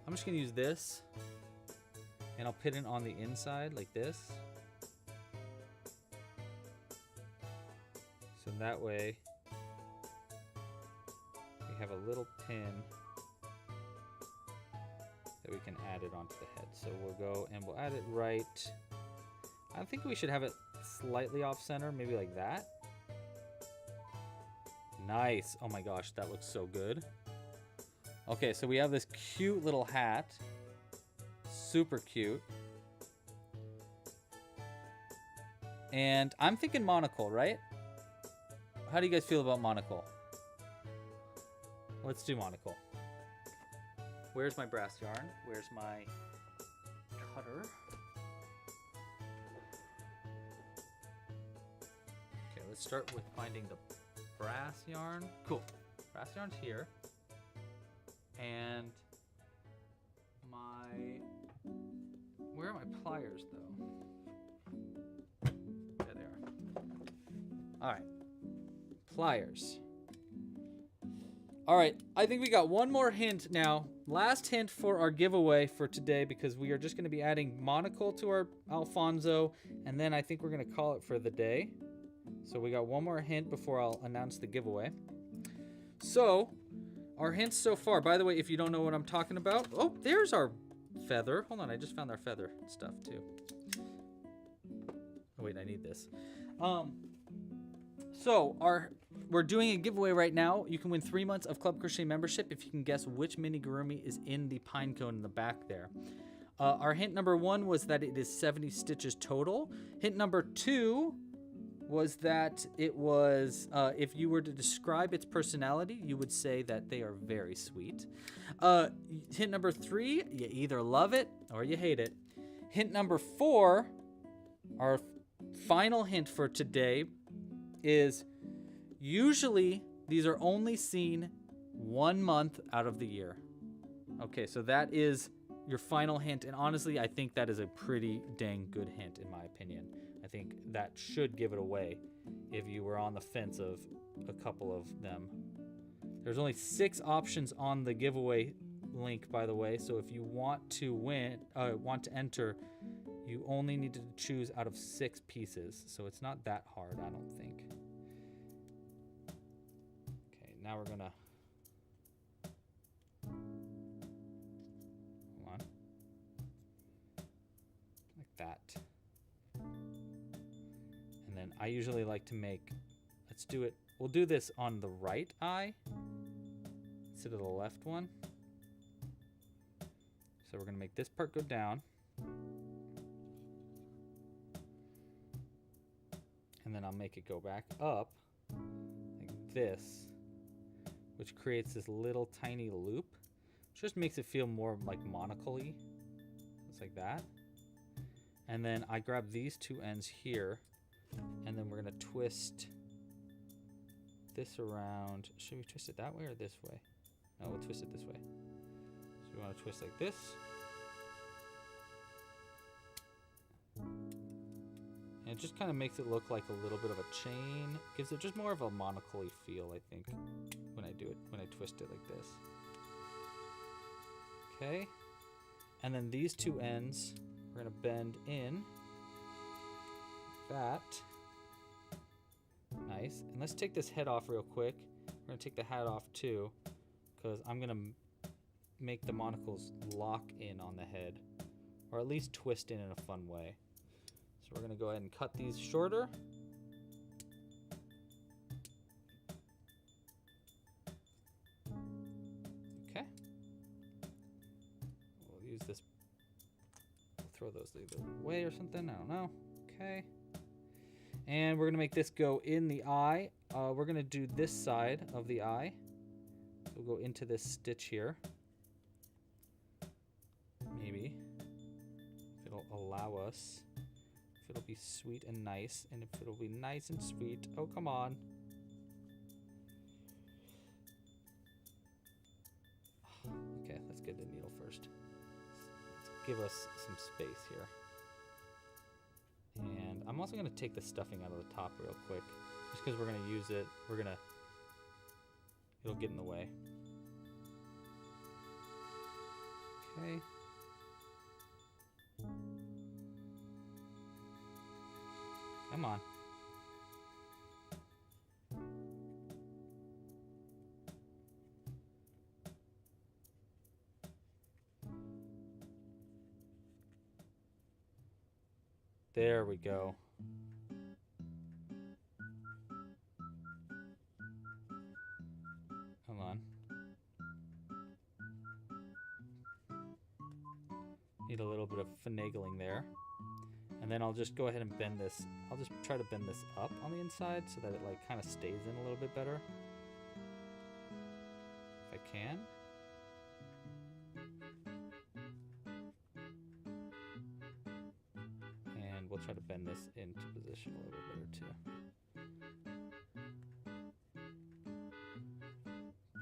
I'm just gonna use this and I'll pin it on the inside like this. So that way we have a little pin that we can add it onto the head. So we'll go and we'll add it right. I think we should have it slightly off center, maybe like that. Nice. Oh my gosh, that looks so good. Okay, so we have this cute little hat. Super cute. And I'm thinking monocle, right? How do you guys feel about monocle? Let's do monocle. Where's my brass yarn? Where's my cutter? Okay, let's start with finding the brass yarn. Cool. Brass yarn's here. And where are my pliers though? There they are. All right. Pliers. All right, I think we got one more hint now. Last hint for our giveaway for today, because we are just going to be adding monocle to our Alfonso, and then I think we're going to call it for the day. So we got one more hint before I'll announce the giveaway. So, our hints so far, by the way, if you don't know what I'm talking about, oh, there's our feather. Hold on, I just found our feather stuff too. Oh wait, I need this. So we're doing a giveaway right now. You can win 3 months of Club Crochet membership if you can guess which amigurumi is in the pine cone in the back there. Our hint number 1 was that it is 70 stitches total. Hint number 2 was that it was, if you were to describe its personality, you would say that they are very sweet. Hint number 3, you either love it or you hate it. Hint number 4, our final hint for today, is usually these are only seen 1 month out of the year. Okay, so that is your final hint, and honestly, I think that is a pretty dang good hint in my opinion. I think that should give it away if you were on the fence of a couple of them. There's only 6 options on the giveaway link, by the way, so if you want to enter, you only need to choose out of 6 pieces, so it's not that hard, I don't think. Okay, now we're gonna, hold on, like that. And then I usually like to make, let's do it, we'll do this on the right eye instead of the left one. So we're gonna make this part go down. And then I'll make it go back up like this, which creates this little tiny loop, which just makes it feel more like monocle-y. It's like that. And then I grab these 2 ends here, and then we're gonna twist this around. Should we twist it that way or this way? No, we'll twist it this way. So we want to twist like this. And it just kind of makes it look like a little bit of a chain. Gives it just more of a monocle-y feel, I think, when I do it, when I twist it like this. Okay. And then these 2 ends, we're gonna bend in. That. Nice. And let's take this head off real quick. We're gonna take the hat off too, because I'm gonna make the monocles lock in on the head, or at least twist in a fun way. So we're gonna go ahead and cut these shorter. Okay. We'll use this, we'll throw those either way or something, I don't know. Okay. And we're gonna make this go in the eye. We're gonna do this side of the eye. So we'll go into this stitch here. Maybe, if it'll allow us, if it'll be sweet and nice, and if it'll be nice and sweet. Oh, come on. Okay, let's get the needle first. Let's give us some space here. And I'm also gonna take the stuffing out of the top real quick, just because we're gonna use it. It'll get in the way. Okay. Come on. There we go. Come on. Need a little bit of finagling there. And then I'll just go ahead and bend this. I'll just try to bend this up on the inside so that it like kind of stays in a little bit better. If I can. And we'll try to bend this into position a little bit better too.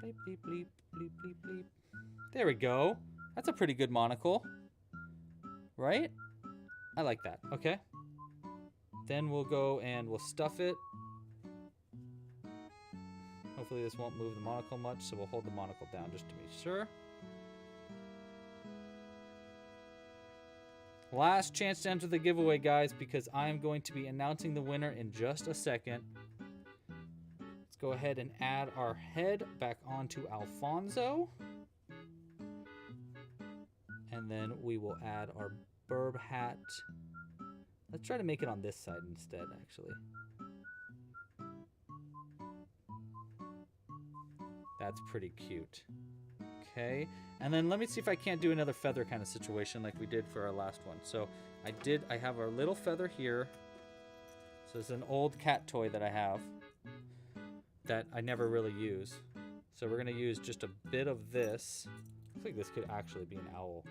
Bleep, bleep, bleep, bleep, bleep, bleep. There we go. That's a pretty good monocle. Right? I like that. Okay. Then we'll go and we'll stuff it. Hopefully this won't move the monocle much, so we'll hold the monocle down just to be sure. Last chance to enter the giveaway, guys, because I am going to be announcing the winner in just a second. Let's go ahead and add our head back onto Alfonso. And then we will add our Birb hat. Let's try to make it on this side instead, actually. That's pretty cute. Okay, and then let me see if I can't do another feather kind of situation like we did for our last one. So I have our little feather here. So it's an old cat toy that I have that I never really use. So we're gonna use just a bit of this. I think this could actually be an owl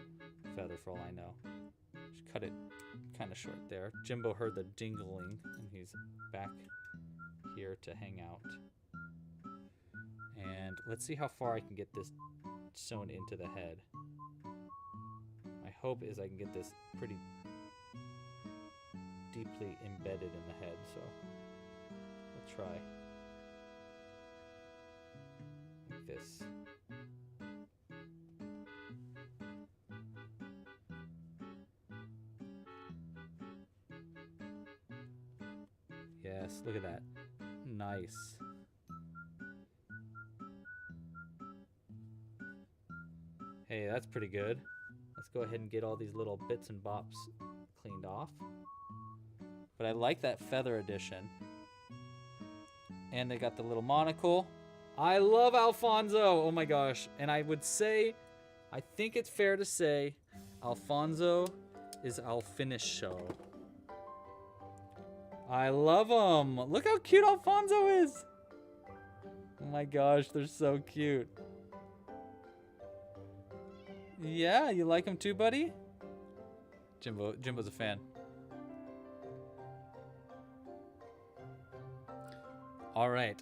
feather for all I know. Just cut it kind of short there. Jimbo heard the jingling and he's back here to hang out. And let's see how far I can get this sewn into the head. My hope is I can get this pretty deeply embedded in the head, so we'll try. Like this. Yes, look at that. Nice. Hey, that's pretty good. Let's go ahead and get all these little bits and bops cleaned off. But I like that feather addition. And they got the little monocle. I love Alfonso! Oh my gosh. And I would say, I think it's fair to say, Alfonso is our finish show. I love them. Look how cute Alfonso is. Oh my gosh, they're so cute. Yeah, you like him too, buddy? Jimbo's a fan. All right.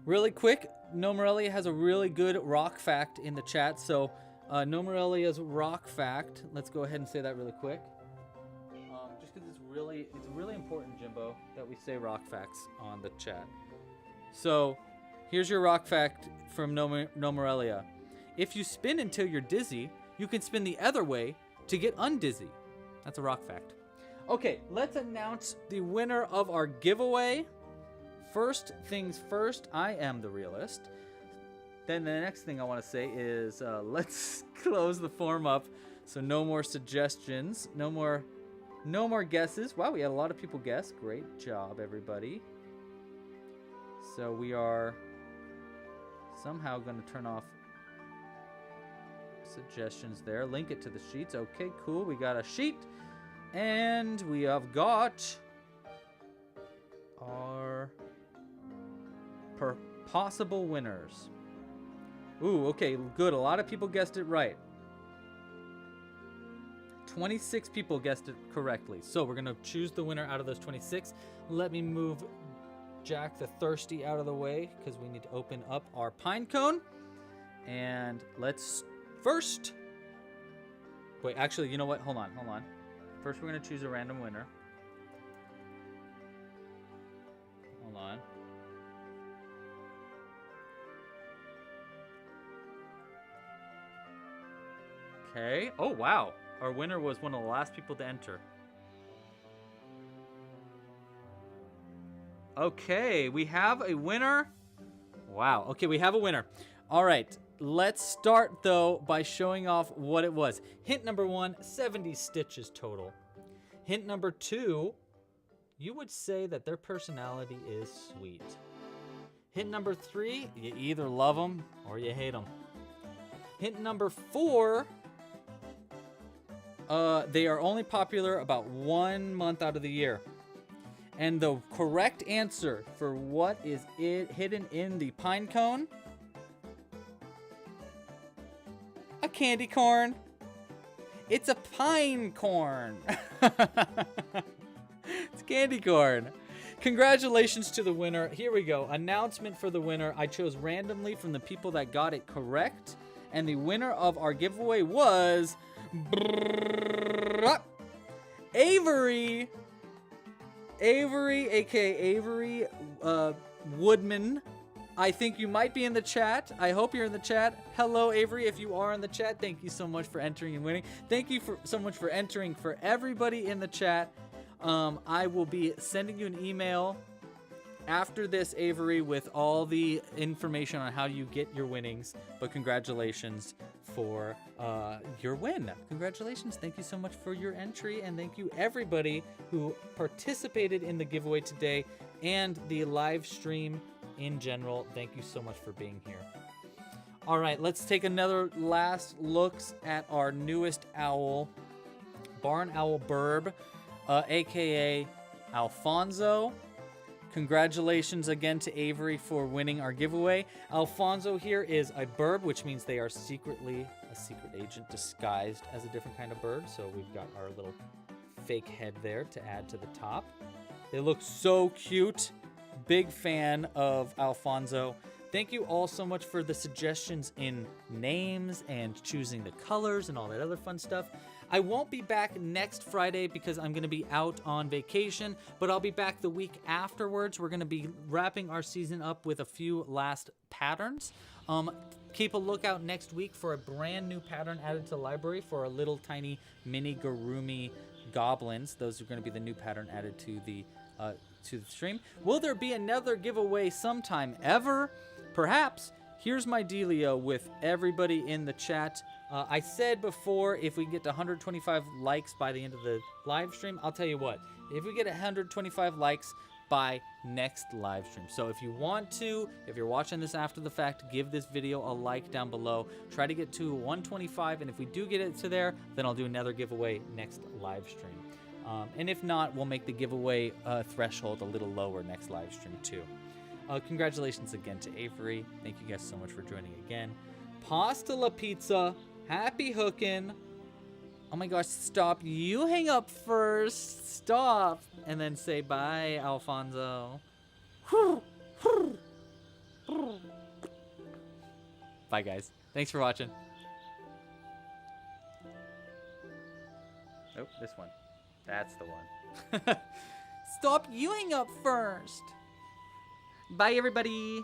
Really quick, No Morelia has a really good rock fact in the chat. So, No Morelia's rock fact. Let's go ahead and say that really quick. Just because it's really important, Jimbo, that we say rock facts on the chat. So, here's your rock fact from No Morelia. If you spin until you're dizzy, you can spin the other way to get undizzy. That's a rock fact. Okay, let's announce the winner of our giveaway. First things first, I am the realist. Then the next thing I want to say is let's close the form up. So no more suggestions, no more guesses. Wow, we had a lot of people guess. Great job, everybody. So we are somehow going to turn off suggestions there. Link it to the sheets. Okay, cool. We got a sheet. And we have got our possible winners. Ooh, okay, good. A lot of people guessed it right. 26 people guessed it correctly. So we're going to choose the winner out of those 26. Let me move Jack the Thirsty out of the way because we need to open up our pine cone. And let's first... Wait, actually, you know what? Hold on. First, we're going to choose a random winner. Hold on. Okay. Oh, wow. Our winner was one of the last people to enter. Okay, we have a winner. Wow. Okay, we have a winner. All right. Let's start, though, by showing off what it was. Hint number 1, 70 stitches total. Hint number 2, you would say that their personality is sweet. Hint number 3, you either love them or you hate them. Hint number 4, they are only popular about 1 month out of the year. And the correct answer for what is hidden in the pine cone? A candy corn. It's a pine corn. It's candy corn. Congratulations to the winner. Here we go. Announcement for the winner. I chose randomly from the people that got it correct. And the winner of our giveaway was Avery. Avery, aka Avery Woodman. I think you might be in the chat. I hope you're in the chat. Hello, Avery. If you are in the chat, thank you so much for entering and winning. Thank you so much for entering. For everybody in the chat, I will be sending you an email after this, Avery, with all the information on how you get your winnings. But congratulations for your win. Congratulations. Thank you so much for your entry. And thank you, everybody who participated in the giveaway today and the live stream in general. Thank you so much for being here. All right, let's take another last looks at our newest owl, Barn Owl Birb, aka Alfonso. Congratulations again to Avery for winning our giveaway. Alfonso here is a bird, which means they are secretly a secret agent disguised as a different kind of bird. So we've got our little fake head there to add to the top. They look so cute. Big fan of Alfonso. Thank you all so much for the suggestions in names and choosing the colors and all that other fun stuff. I won't be back next Friday because I'm going to be out on vacation, but I'll be back the week afterwards. We're going to be wrapping our season up with a few last patterns. Keep a lookout next week for a brand new pattern added to the library for our little tiny mini Gurumi goblins. Those are going to be the new pattern added to the stream. Will there be another giveaway sometime ever? Perhaps. Here's my dealio with everybody in the chat. I said before, if we get to 125 likes by the end of the live stream, I'll tell you what, if we get 125 likes by next live stream. So if you want to, if you're watching this after the fact, give this video a like down below. Try to get to 125, and if we do get it to there, then I'll do another giveaway next live stream. And if not, we'll make the giveaway threshold a little lower next live stream too. Congratulations again to Avery. Thank you guys so much for joining again. Pasta la pizza. Happy hooking. Oh my gosh, stop. You hang up first. Stop. And then say bye, Alfonso. Bye, guys. Thanks for watching. Oh, this one. That's the one. Stop. You hang up first. Bye, everybody.